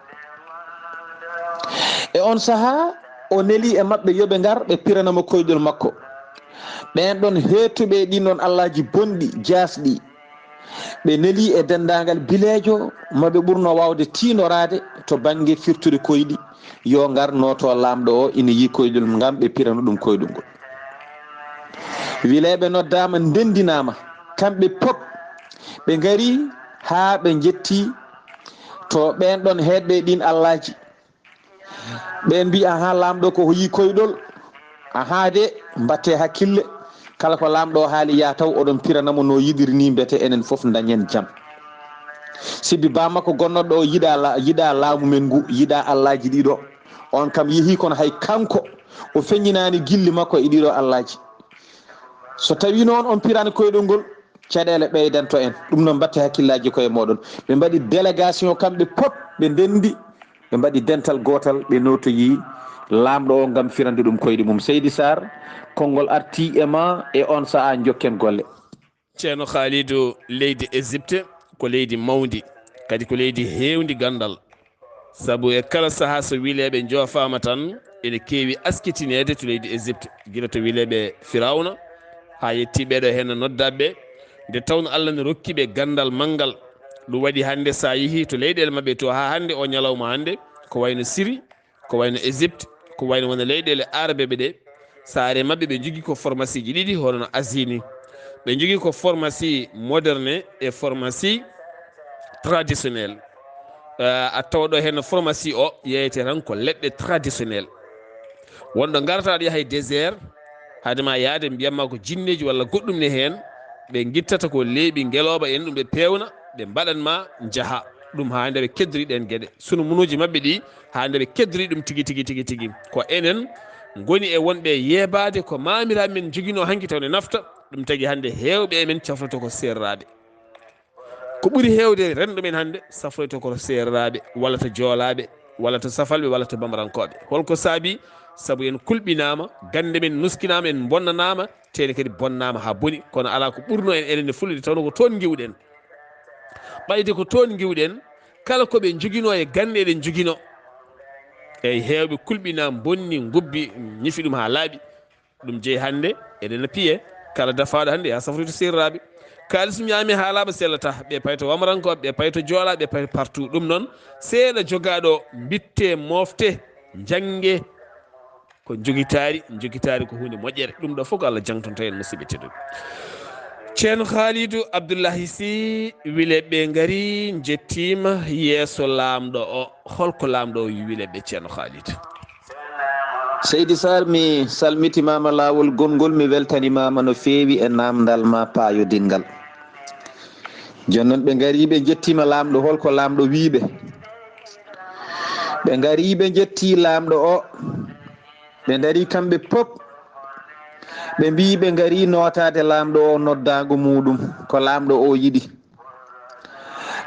e on saaha o neeli e mabɓe yoɓe ngar ɓe piranamo koyɗol makko ɓen ɗon hettuɓe ɗin ɗon allahji bonɗi jasɗi ɓe neeli e dendagal bilejo maɓe ɓurno wawde tinorade to banggue firtude koyɗi yo ngar noto lamɗo o ina yi koyɗol ngam ɓe pirana ɗum koyɗol ngol wileɓe noddama ndendinama kamɓe pop ɓe gari ha ɓe jetti to ɓen ɗon heɗɓe ɗin allahji ɓen mbi aha lamɗo ko yi koyɗol aha de mbatte hakkille kala ko lamɗo o haali ya taw oɗon piranamo no yiɗiri ni mbete enen foof dañen jaam sibbi bamakko gonnoɗo o yiɗa laamu men ngu yiɗa allahji ɗiɗo on kam yeehi kono hay kanko o feññinani gilli makko e ɗiɗo allahji so tawi noon on pirani koyɗol ngol caɗele ɓeydanto en ɗum noon mbatte hakkillaji koye moɗon ɓe mbaɗi délégation kamɓe pop ɓe ndendi ɓe mbaɗi dental gotal ɓe notoyi lamɗo o gam firande ɗum koyɗi mum Seydi Saar konngol arti e ma e on saaha jokken golle. ceerno Khalidou leydi Égypte ko leydi mawdi kadi ko leydi hewndi gandal sabu e kala saaha so wileɓe joofama tan ene keewi askitinede to leydi Égypte guila to wileɓe Firawna ha yetti ɓeɗo hen noddaɓe nde tawno Allah ne rokkiɓe gandal manggal ɗum waɗi hande sa yeehi to leyɗele mabɓe to ha hande o ñalawma hande ko wayno Syrie ko wayno Égypte ko wayno wona leyɗele arabeɓe ɗe saare mabɓe ɓe jogui ko pharmacie ji ɗiɗi hono Asie ni ɓe jogui ko pharmacie moderne e pharmacie traditionnel a tawɗo hen pharmacie o yeyete tan ko leɗɗe traditionnel wonɗo garataɗo yahay désert haadema yaade mbiyatma ko jinneji walla goɗɗum ne hen ɓe guittata ko leeɓi ngeloba en ɗum ɓe pewna ɓe mbaɗanma jaaha ɗum ha nde ɓe keddori ɗen gueɗe sunu munuji mabɓe ɗi ha nde ɓe keddori ɗum tigui ko enen goni e wonɓe yeebade ko mamiraɓe men joguino hanki tawne nafta ɗum tagui hande hewɓe men cafrata ko serraɓe ko ɓuuri hewde renɗo men hande safroyta ko serraɓe walla to joolaɓe walla to safalɓe walla to bamarankoɓe holko saabi saabu en kulɓinama gande men nuskinama en bonnanama tene kadi bonnama ha booni kono ala ko ɓurno en enen fulde tawno ko toon giwɗen ɓayde ko toon giwɗen kala koɓe joguino e gande eɗen joguino eyyi hewɓe kulɓinama bonni gubbi ñifi ɗum ha laaɓi ɗum jeeyi hande eɗen piye kala dafaɗo hande ya safroyto serraɓe kalis ñaami ha laaɓa sellata ɓe payto wamarankoɓe ɓe payto joolaɓe ɓe payto partout ɗum noon seeɗa jogaɗo bitte mofte jangge ko jogitari ko hunde moƴƴere ɗum ɗo fof ko Allah jangtonta en musidɓe tedduɓe ceerno Khalidou Abdullahi Sy wileɓe gaari jettima yeeso lamɗo o holko lamɗo o wi wileɓe ceerno Khalidou. Seydi Saar mi salmitimama lawol gongol mi weltanimama no feewi e namdal ma payodingal jonnon ɓe gaari ɓe jettima lamɗo holko lamɗo wiiɓe ɓe gaari ɓe jetti lamɗo o ɓe dari kamɓe pop ɓe mbi ɓe gaari notade lamɗo o noddago muɗum ko lamɗo o yiɗi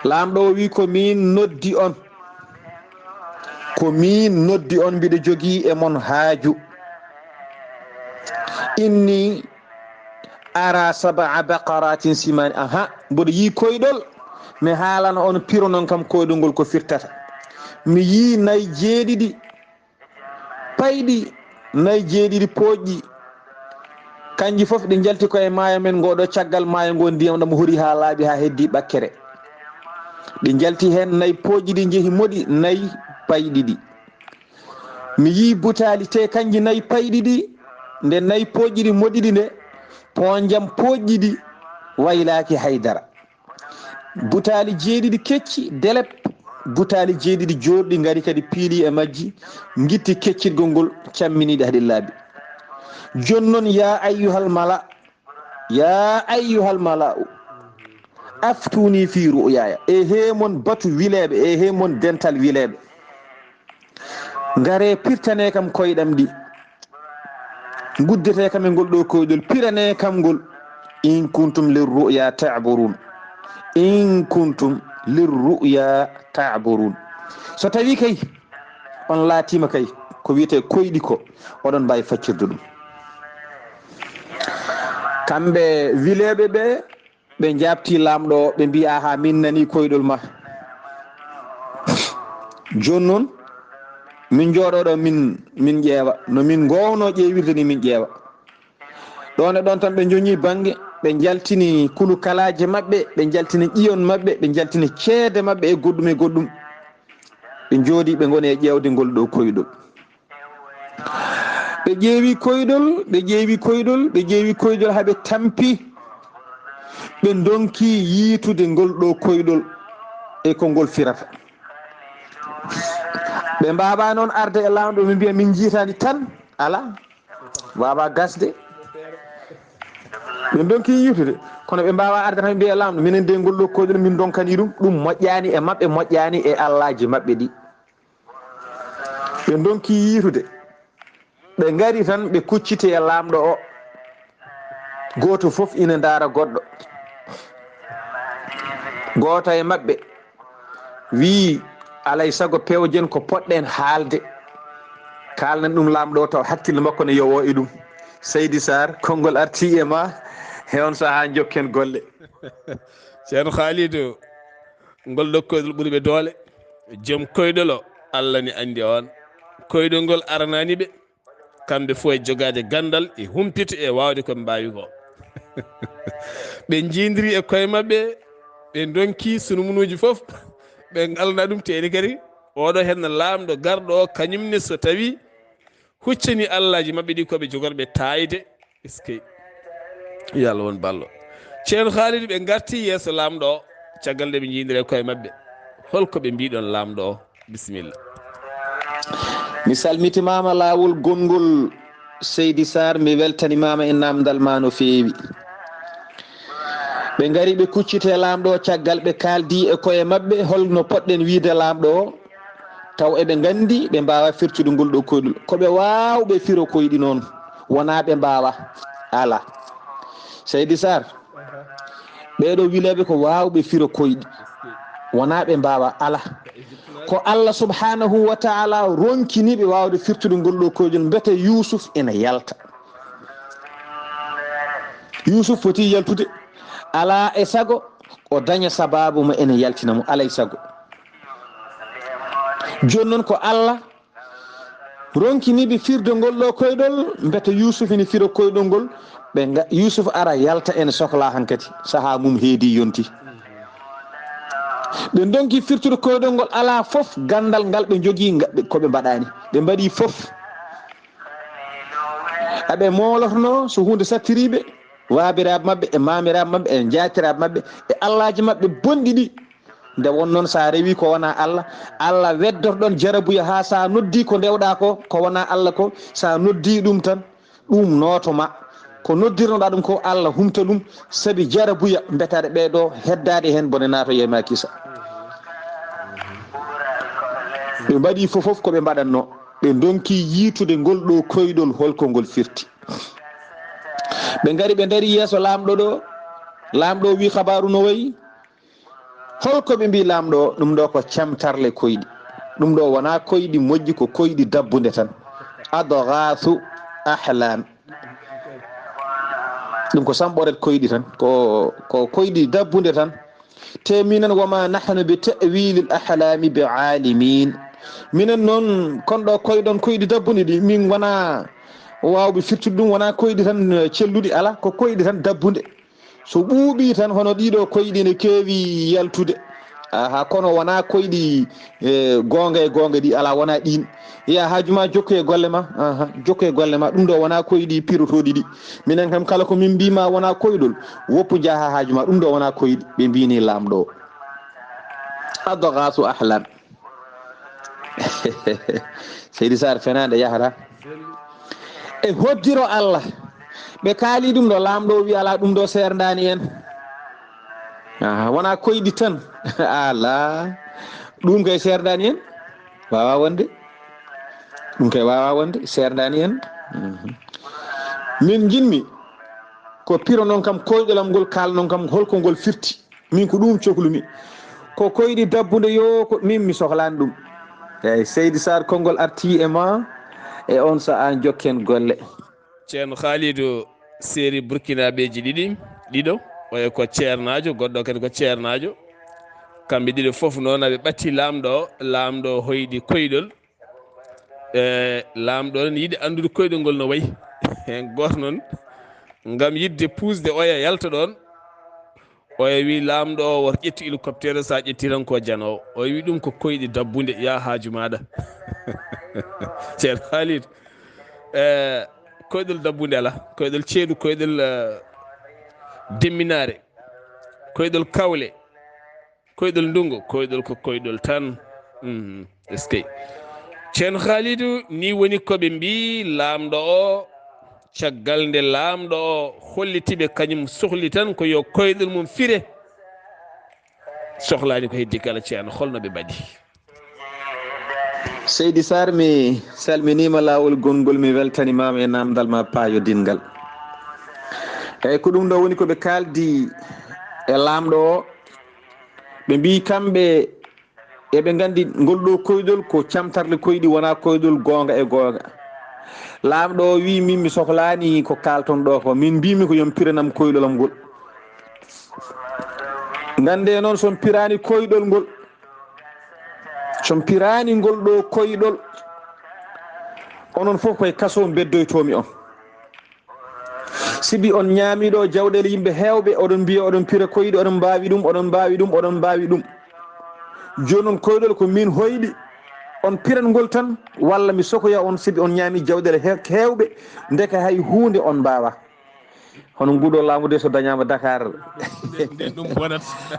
lamɗo o wi ko min noddi on mbiɗa jogui e mon haaju inni ara sab'a baqaratin simani aha mboɗo yi koyɗol mi haalana on piro noon kam koyɗol ngol ko firtata mi yi nayi jeeɗiɗi payɗi nayi jeeɗiɗi pooƴƴi kanji foof ɗi jalti koye maayo men ngoɗo caggal maayo ngo ndiyam ɗam hori ha laaɓi ha heddi ɓakkere ɗi jalti hen nayi pooƴƴi ɗi jeehi moɗi nayi payɗi ɗi mi yi butali te kanji nayi payɗi ɗi nde nayi pooƴƴi ɗi moɗiɗi nde poonjam pooƴƴi ɗi waylaki haydara butali jeeɗiɗi kecci delep butali jeeɗiɗi joɗɗi ngari kadi piili e majji guitti keccitgol ngol camminiɗi haɗi laaɓi jonnon ya ayyuhal mala'u aftuni fi ru'yaya e hemon batu wileɓe e hemon dental wileɓe ngare pirtane kam koyɗam ɗi guddete kam e ngol ɗo koyɗol pirane kam ngol in kuntum lirru'ya ta'burun so tawi kay on laatima kay ko wiyete koyɗi ko oɗon mbawi faccirde ɗum kamɓe wileɓe ɓe jabti lamɗo o ɓe mbi aha min nani koyɗol ma joni noon min jooɗoɗo min ƴeewa no min gowno ƴeewirde ni min ƴeewa ɗon e ɗon tan ɓe joñi banggue ɓe jaltini kulukalaje mabɓe ɓe jaltini ƴiyon mabɓe ɓe jaltini ceede mabɓe e goɗɗum ɓe jooɗi ɓe goni e ƴewde ngol ɗo koyɗol ɓe ƴeewi koyɗol haɓe tampi ɓe donki yiitude ngol ɗo koyɗol e ko ngol firata ɓe mbawa noon arde e lamɗo ɓe mbiya min jiitani tan ala wawa gasde ɓe donki yiitude kono ɓe mbawa arde tan ɓe mbiya lamɗo minen de ngol ɗo koyɗol min donkani ɗum moƴƴani e mabɓe moƴƴani e allaji mabɓe ɗi ɓe donki yiitude ɓe ngari tan ɓe kucciti e lamɗo o goto foof ina daara goɗɗo goto e mabɓe wi alay saago pewjen ko poɗɗen haalde kalnen ɗum lamɗo o taw hakkille makko ne yowo e ɗum Seydi Saar konngol arti e ma he on saaha jokken golle ceerno Khalidou ngol ɗo koyɗol ɓuuri ɓe doole joom koyɗol o Allah ni andi on koyɗol ngol aranani ɓe kamɓe fof e jogade gandal e humpito e wawde koɓe mbawi ko ɓe jindiri e koye mabɓe ɓe donki sunumunuji foof ɓe galna ɗum teeni kadi oɗo henna lamɗo garɗo o kañumne so tawi huccani allahji mabɓe ɗi koɓe jogorɓe taayde eskey yo Allah won ballo ceerno Khalidou ɓe garti yeeso lamɗo o caggal nde ɓe jindiri e koye mabɓe holko ɓe mbiɗon lamɗo o bisimilla mi salmitimama lawol gongol Seydi Saar mi weltanimama e namdal ma no feewi ɓe gari ɓe kuccite lamɗo o caggal ɓe kaldi e koye mabɓe holno poɗɗen wiide lamɗo o taw eɓe gandi ɓe mbawa firtude ngol ɗo koyɗol koɓe wawɓe firo koyɗi noon wona ɓe mbawa ala Seydi Saar ɓeɗo wileɓe ko wawɓe firo koyɗi wona ɓe mbawa ala ko Allah subhanahu wa ta'ala ronkiniɓe wawde firtude ngol ɗo koyɗol mbete Yusuf ene yalta Yusuf foti yaltude ala e sago o daña sababu mo ene yaltinamo alay sago joni noon ko Allah ronkiniɓe firde ngol ɗo koyɗol mbete Yusuf ene firo koyɗol ngol Yusuf ara yalta ene sohla hankadi saaha mum heedi yonti ɓe donki firtude koyɗol ngol ala foof gandal ngal ɓe jogui koɓe mbaɗani ɓe mbaɗi foof aɓe molotono so hunde sattiriɓe wabiraɓe mabɓe e mamiraɓe mabɓe e jatiraɓe mabɓe e allahji mabɓe bonɗi ɗi nde won noon sa rewi ko wona Allah weddotoɗon jarabuya ha sa noddi ko ndewɗa ko wona Allah ko sa noddi ɗum tan ɗum notoma ko noddirnoɗa ɗum ko Allah humta ɗum saabi jarabuya mbetaɗe ɓeɗo heddade hen bone nato yeyma kisa ɓe mbaɗi foof koɓe mbaɗanno ɓe donki yiitude ngol ɗo koyɗol holko ngol firti ɓe gari ɓe dari yeeso lamɗo wi habaru no wayi holko ɓe mbi lamɗo ɗum ɗo ko camtarle koyɗi ɗum ɗo wona koyɗi moƴƴi ko koyɗi dabbude tan adghasu ahlam ɗum ko samɓoret koyɗi tan ko koyɗi dabbude tan te minen wama nahnu bi ta'wilil ahlami bi alimin minen noon konɗo koyɗon koyɗi dabbude ɗi min wona wawɓe firtude ɗum wona koyɗi tan celluɗi ala ko koyɗi tan dabbude so ɓuuɓi tan hono ɗiɗo koyɗi ne keewi yaltude ha kono wona koyɗi gonga e gonga ɗi ala wona ɗin ya hajuma jokku e golle ma ɗum ɗo wona koyɗi pirotoɗi ɗi minen kam kala ko min mbima wona koyɗol woppu jaaha hajuma ɗum ɗo wona koyɗi ɓe mbini lamɗo adghasu ahlam Seydi Saar fenade yahata e hoddiro Allah ɓe kaali ɗum ɗo lamɗo wi ala ɗum ɗo serdani en wona koyɗi tan ala ɗum kay serdani en wawa wonde serdani en min jinmi ko piro noon kam koyɗolam ngol kalnon kam holko ngol firti min ko ɗum cohlumi ko koyɗi dabbude yo ko min mi sohlani ɗum eyyi Seydi Saar konngol arti e ma e on saaha jokken golle ceerno Khalidou séri burkinaɓeji ɗiɗo oye ko ceernajo goɗɗo kadi ko ceernajo kamɓe ɗiɗo foof noon aɓe ɓatti lamɗo hoyɗi koyɗol lamɗo ne yiiɗi andude koyɗol ngol no wayi hen goto noon ngam yidde pusde oya yalta ɗon oya wi lamɗo o woto ƴettu hélicoptére sa ƴetti tan ko janowo o wi ɗum ko koyɗi dabbude ya haaju maɗa ceerno haalid koyɗol dabbude ala koyɗol ceeɗu koyɗol demminare koyɗol kawle koyɗol ndungu koyɗol ko koyɗol tan est ce que ceerno haalidou ni woni koɓe mbi lamɗo o caggal nde lamɗo o hollitiɓe kañum sohli tan ko yo koyɗol mum fire sohlani ko heddi kala ceerno holno ɓe mbaɗi. Seydi Saar mi salminima lawol gongol mi weltanimama e namdal ma paayo dingal eyyi ko ɗum ɗo woni koɓe kaldi e lamɗo o ɓe mbi kamɓe eɓe gandi ngol ɗo koyɗol ko camtarle koyɗi wona koyɗol gonga e gonga lamɗo o wi min mi sohlani ko kalton ɗo ko min mbimi ko yom piranam koyɗolam ngol gande noon son pirani koyɗol ngol son pirani ngol ɗo koyɗol onon fof koye kaso beddoytomi on sibi on ñaamiɗo jawɗele yimɓe hewɓe oɗon mbiya oɗon pira koyɗi oɗon mbawi ɗum oɗon mbawi ɗum oɗon mbawi ɗum joni noon koyɗol ko min hoyɗi on pirangol tan walla mi sokoya on sibi on ñaami jawɗele hewɓe ndeka hay hunde on mbawa hono nguɗo laamu de so dañama Dakar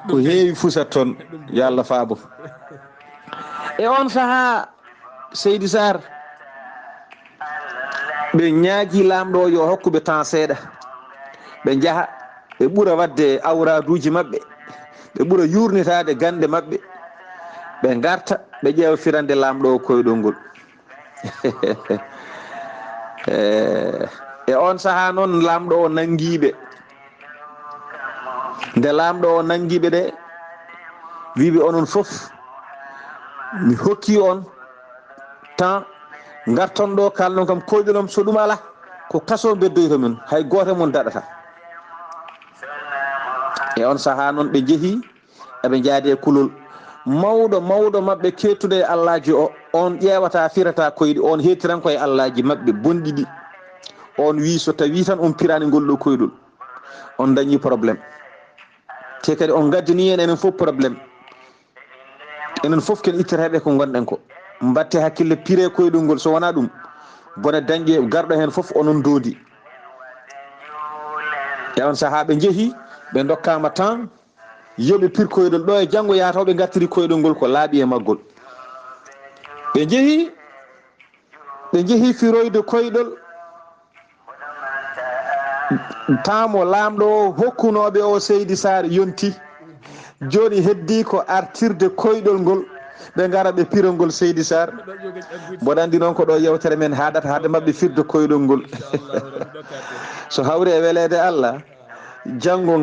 ko heewi fusat toon yo Allah faabo e on saaha Seydi Saar ɓe ñaaji lamɗo yo hokkuɓe temps seeɗa ɓe jaaha ɓe ɓuura wadde awraduji mabɓe ɓe ɓuura yurnitade gande mabɓe ɓe garta ɓe ƴeewa firande lamɗo o koyɗol ngol e on saaha noon lamɗo o nanguiɓe nde lamɗo o nanguiɓe ɗe wiɓe onon foof mi hokki on temps garton ɗo kalnon kam koyɗolom so ɗum ala ko kaso beddoyto min hay goto mon daɗata e on saaha noon ɓe jeehi eɓe jaadi e kulol mawɗo mabɓe kettude e allaji o on ƴewata firata koyɗi on hettiran koye allaji mabɓe bonɗi ɗi on wi so tawi tan on pirani ngol ɗo koyɗol on dañi probléme te kadi on gaddani en enen foof probléme enen foof ken ittataɓe ko gonɗen ko mbatte hakkille pire koyɗol ngol so wona ɗum bone dañƴe garɗo hen foof onon doodi e on saaha ɓe jeehi ɓe dokkama temps yoɓe pir koyɗol ɗo e janggo yataw ɓe gartiri koyɗol ngol ko laaɓi e maggol ɓe jeehi firoyde koyɗol tamo lamɗo o hokkunoɓe o Seydi Saar yonti joni heddi ko artirde koyɗol ngol ɓe gara ɓe pira ngol Seydi Saar mboɗa andi noon ko ɗo yewtere men haɗata haade mabɓe firde koyɗol ngol so hawri e welede Allah janggo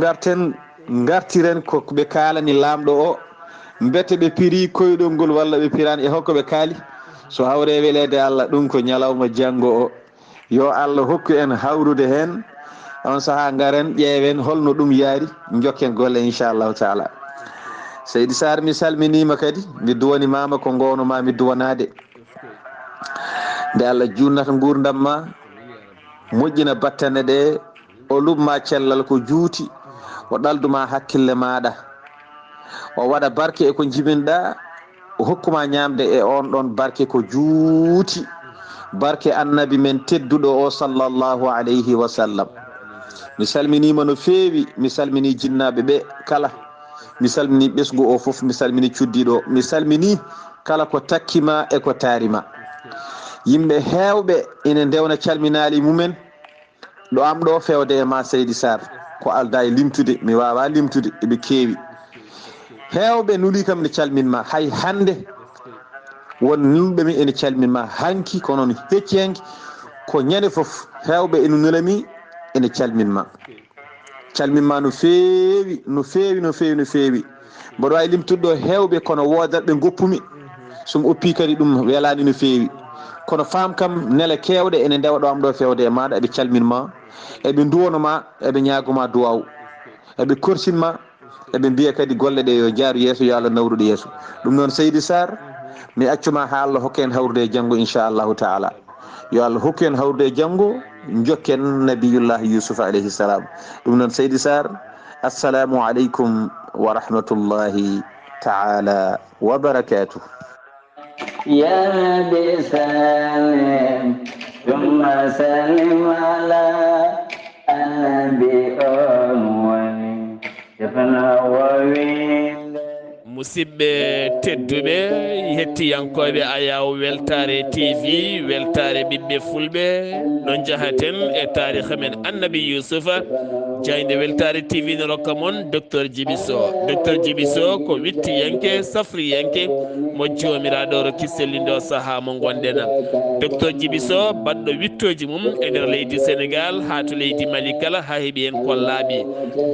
gartiren ko ɓe kalani lamɗo o mbete ɓe piri koyɗol ngol walla ɓe pirani e hokko ɓe kaali so hawri e welede Allah ɗum ko ñalawma janggo o yo Allah hokku en hawrude hen on saaha garen ƴeewen holno ɗum yaari jokken golle inchallahu taala Seydi Saar mi salminima kadi mi duwanimama ko gownoma mi duwanade nde Allah junnata gurdam ma moƴƴina battane ɗe o lubma cellal ko juuti o ɗalduma hakkille maɗa o waɗa barke e ko jibinɗa o hokkuma ñamde e on ɗon barke ko juuti barke annabi men tedduɗo o sallllahu alayhi wa sallam mi salminima no feewi mi salmini jinnaɓe ɓe kala mi salmini ɓesgu o foof mi salmini cuddiɗo mi salmini kala ko takkima e ko taarima yimɓe hewɓe ina ndewna calminali mumen ɗo am ɗo fewde e ma Seydi Saar ko alda e limtude mi wawa limtude eɓe keewi hewɓe nuli kam ne calminma hay hande won nulɓe mi ene calminma hanki ko noon hecci henki ko ñande foof hewɓe ene nulami ene calminma no feewi mboɗo wawi limtude ɗo hewɓe kono wodat ɓe goppumi somi oppi kadi ɗum welani no feewi kono faam kam nele kewɗe ene ndewa ɗo am ɗo fewde e maɗa eɓe calminma eɓe duwonoma eɓe ñaguma duwaw eɓe korsinma eɓe mbiya kadi golle ɗe yo jaaru yeeso yo Allah nawruɗo yeeso ɗum noon Seydi Sarr mi accuma ha Allah hokku en hawrude e janggo inchallahu taala yo Allah hokku en hawrude e janggo jokken nabiyullahi Yusufa alayhi salam ɗum noon Seydi Sarr assalamu aleykum wa rahmatullahi taala wa barakatuh يا بسلام ثم سلم على النبي أول يفنى ووين musidɓe tedduɓe hettiyankoɓe ayaw weltare tv weltare ɓiɓɓe fulɓe ɗon jahaten e tariha men annabi yousufa jayde weltare tv ne rokka moon docteur djibiso docteur djibiso ko wittiyanke safriyanke mo jomiraɗo rokki sellinde o saaha mo gonɗen docteur djibiso baɗɗo wittoji mum e nder leydi sénégal ha to leydi mali kala ha heeɓi en kollaɓe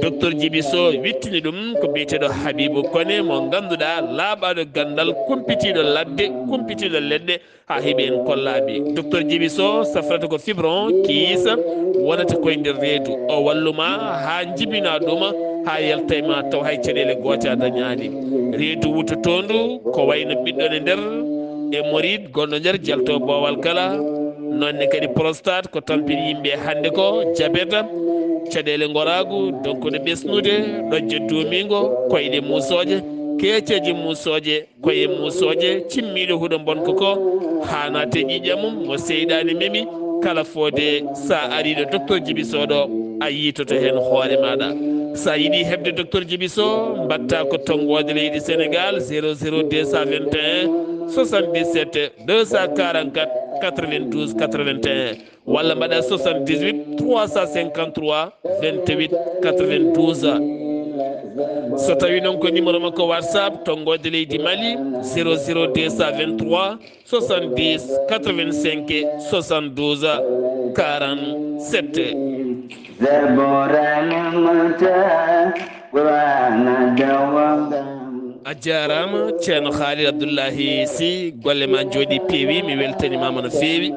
docteur djibiso wittini ɗum ko biyeteɗo habibou kone mo ganduɗa laaɓaɗo gandal kumpitiɗo ladde kumpitiɗo leɗɗe ha heeɓi en kollaɓe docteur djibiso safrata ko fibron kiisa wonata koye nder reedu o walluma ha jibina ɗuma ha yaltayma taw hay caɗele goote a dañani reedu wutotondu ko wayno ɓiɗɗone nder e moride gonɗo nder jalto bowal kala nonne kadi prostate ko tampini yimɓe hande ko diabète caɗele goragu donc ne ɓesnude ɗojje dumingo koyɗe musoje keeceji musoje koye musoje cimmiɗo huuɗo bonko ko hanate ƴiƴam mum mo seyɗani memi kala fode sa ariɗo docteur djibisoɗo a yitoto hen hoore maɗa sa yiiɗi hebde docteur djibiso mbatta ko tonggode leydi sénégal 00221 77 244 92 81 walla mbaɗa 78 353 28 92 so tawi noon ko numéro makko whatsapp tonggode leydi mali 00223 70 85 72 47 a jarama ceerno Khalid Abdullahi Sy golle ma jooɗi peewi mi weltanimama no feewi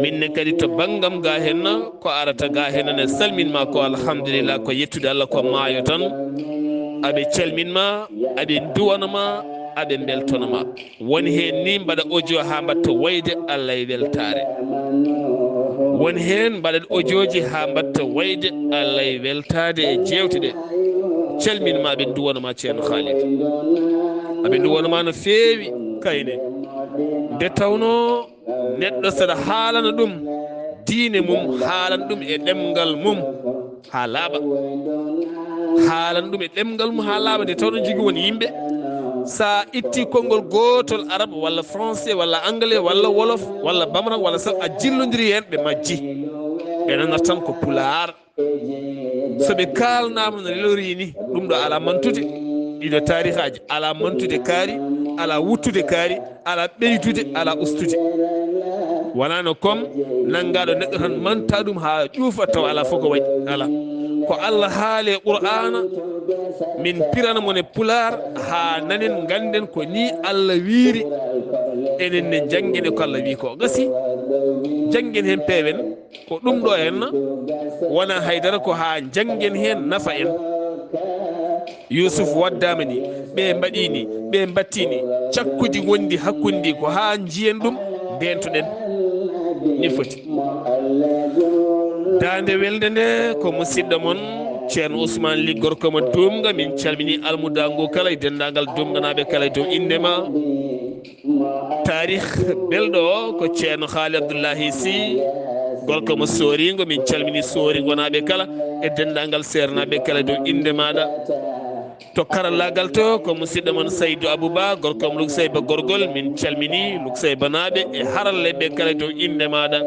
minne kadi to banggam ga henna ko arata ga henna ne salminma ko alhamdulillah ko yettude Allah ko maayo tan aɓe calminma aɓe duwanama aɓe beltonoma woni hen ni mbaɗa audio ha mbatta wayde Allah e weltare woni hen mbaɗat audioji ha mbatta wayde Allah e weltade e jewteɗe calminma aɓe duwanama ceerno Khalid aɓe duwanama no feewi kayne nde tawno neɗɗo saɗa haalana ɗum diine mum haalana ɗum e ɗemgal mum ha laaɓa haalana ɗum e ɗemgal mum ha laaɓa nde tawno jogui woni yimɓe sa itti konngol gotol arabe walla français walla anglais walla wolof walla bamara walla sa a jillodiri hen ɓe majji ɓe nanata tan ko pulaar soɓe kalnama no lelori ni ɗum ɗo ala mantude ɗiɗo tarihaji ala mantude kaari ala wuttude kaari ala ɓeydude ala ustude wonano comme nanggaɗo neɗɗo tan manta ɗum ha ƴuufa taw ala fof ko waɗi ala ko Allah haale qur'ana min pirana mon e pular ha nanen ganden ko ni Allah wiiri enen ne janggene ko Allah wi ko gasi janggen hen peewen ko ɗum ɗo henna wona haydara ko ha janggen hen nafa en Yusuf waddama ni ɓe mbaɗini ɓe battini cakkuji wondi hakkundi ko ha jiyen ɗum ndentoɗen ni foti dande welde nde ko musidɗo moon ceerno Ousmane Ly gorko mo Dumga min calmini almuda ngu kala e dendagal Dumganaɓe kala e dow indema tarih belɗo o ko ceerno Khalid Abdullahi Sy gorko mo Soringo min calmini Soringonaɓe kala e dendagal sernaɓe kala e dow inde maɗa to karallagal to ko musidɗo moon Saydou Abouba gorko mo Luksayba gorgol min calmini Luksayba naɓe e haralleɓe kala e dow inde maɗa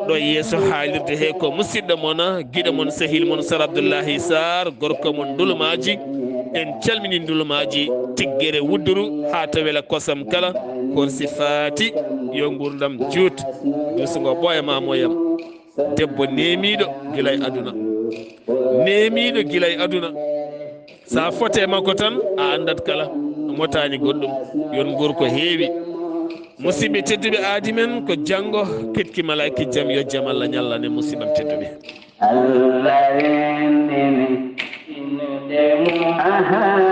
ɗo yeeso haalirde he ko musidɗo moon guiɗo moon sehil moon Sar Abdullahi Saar gorko moon ndulumaji en calmini ndulumaji tiggere wudduru ha tawela kosam kala korsi faati yo gurdam juut dusugo ɓooyama moyam debbo nemiɗo guilay aduna nemiɗo guilay aduna sa fote makko tan a andat kala motani goɗɗum yon gur ko heewi musidɓe tedduɓe aadi men ko janngo ketki malaiki jam yo jam Allah ñallane musibam tedduɓe Allah rendini inude mu aha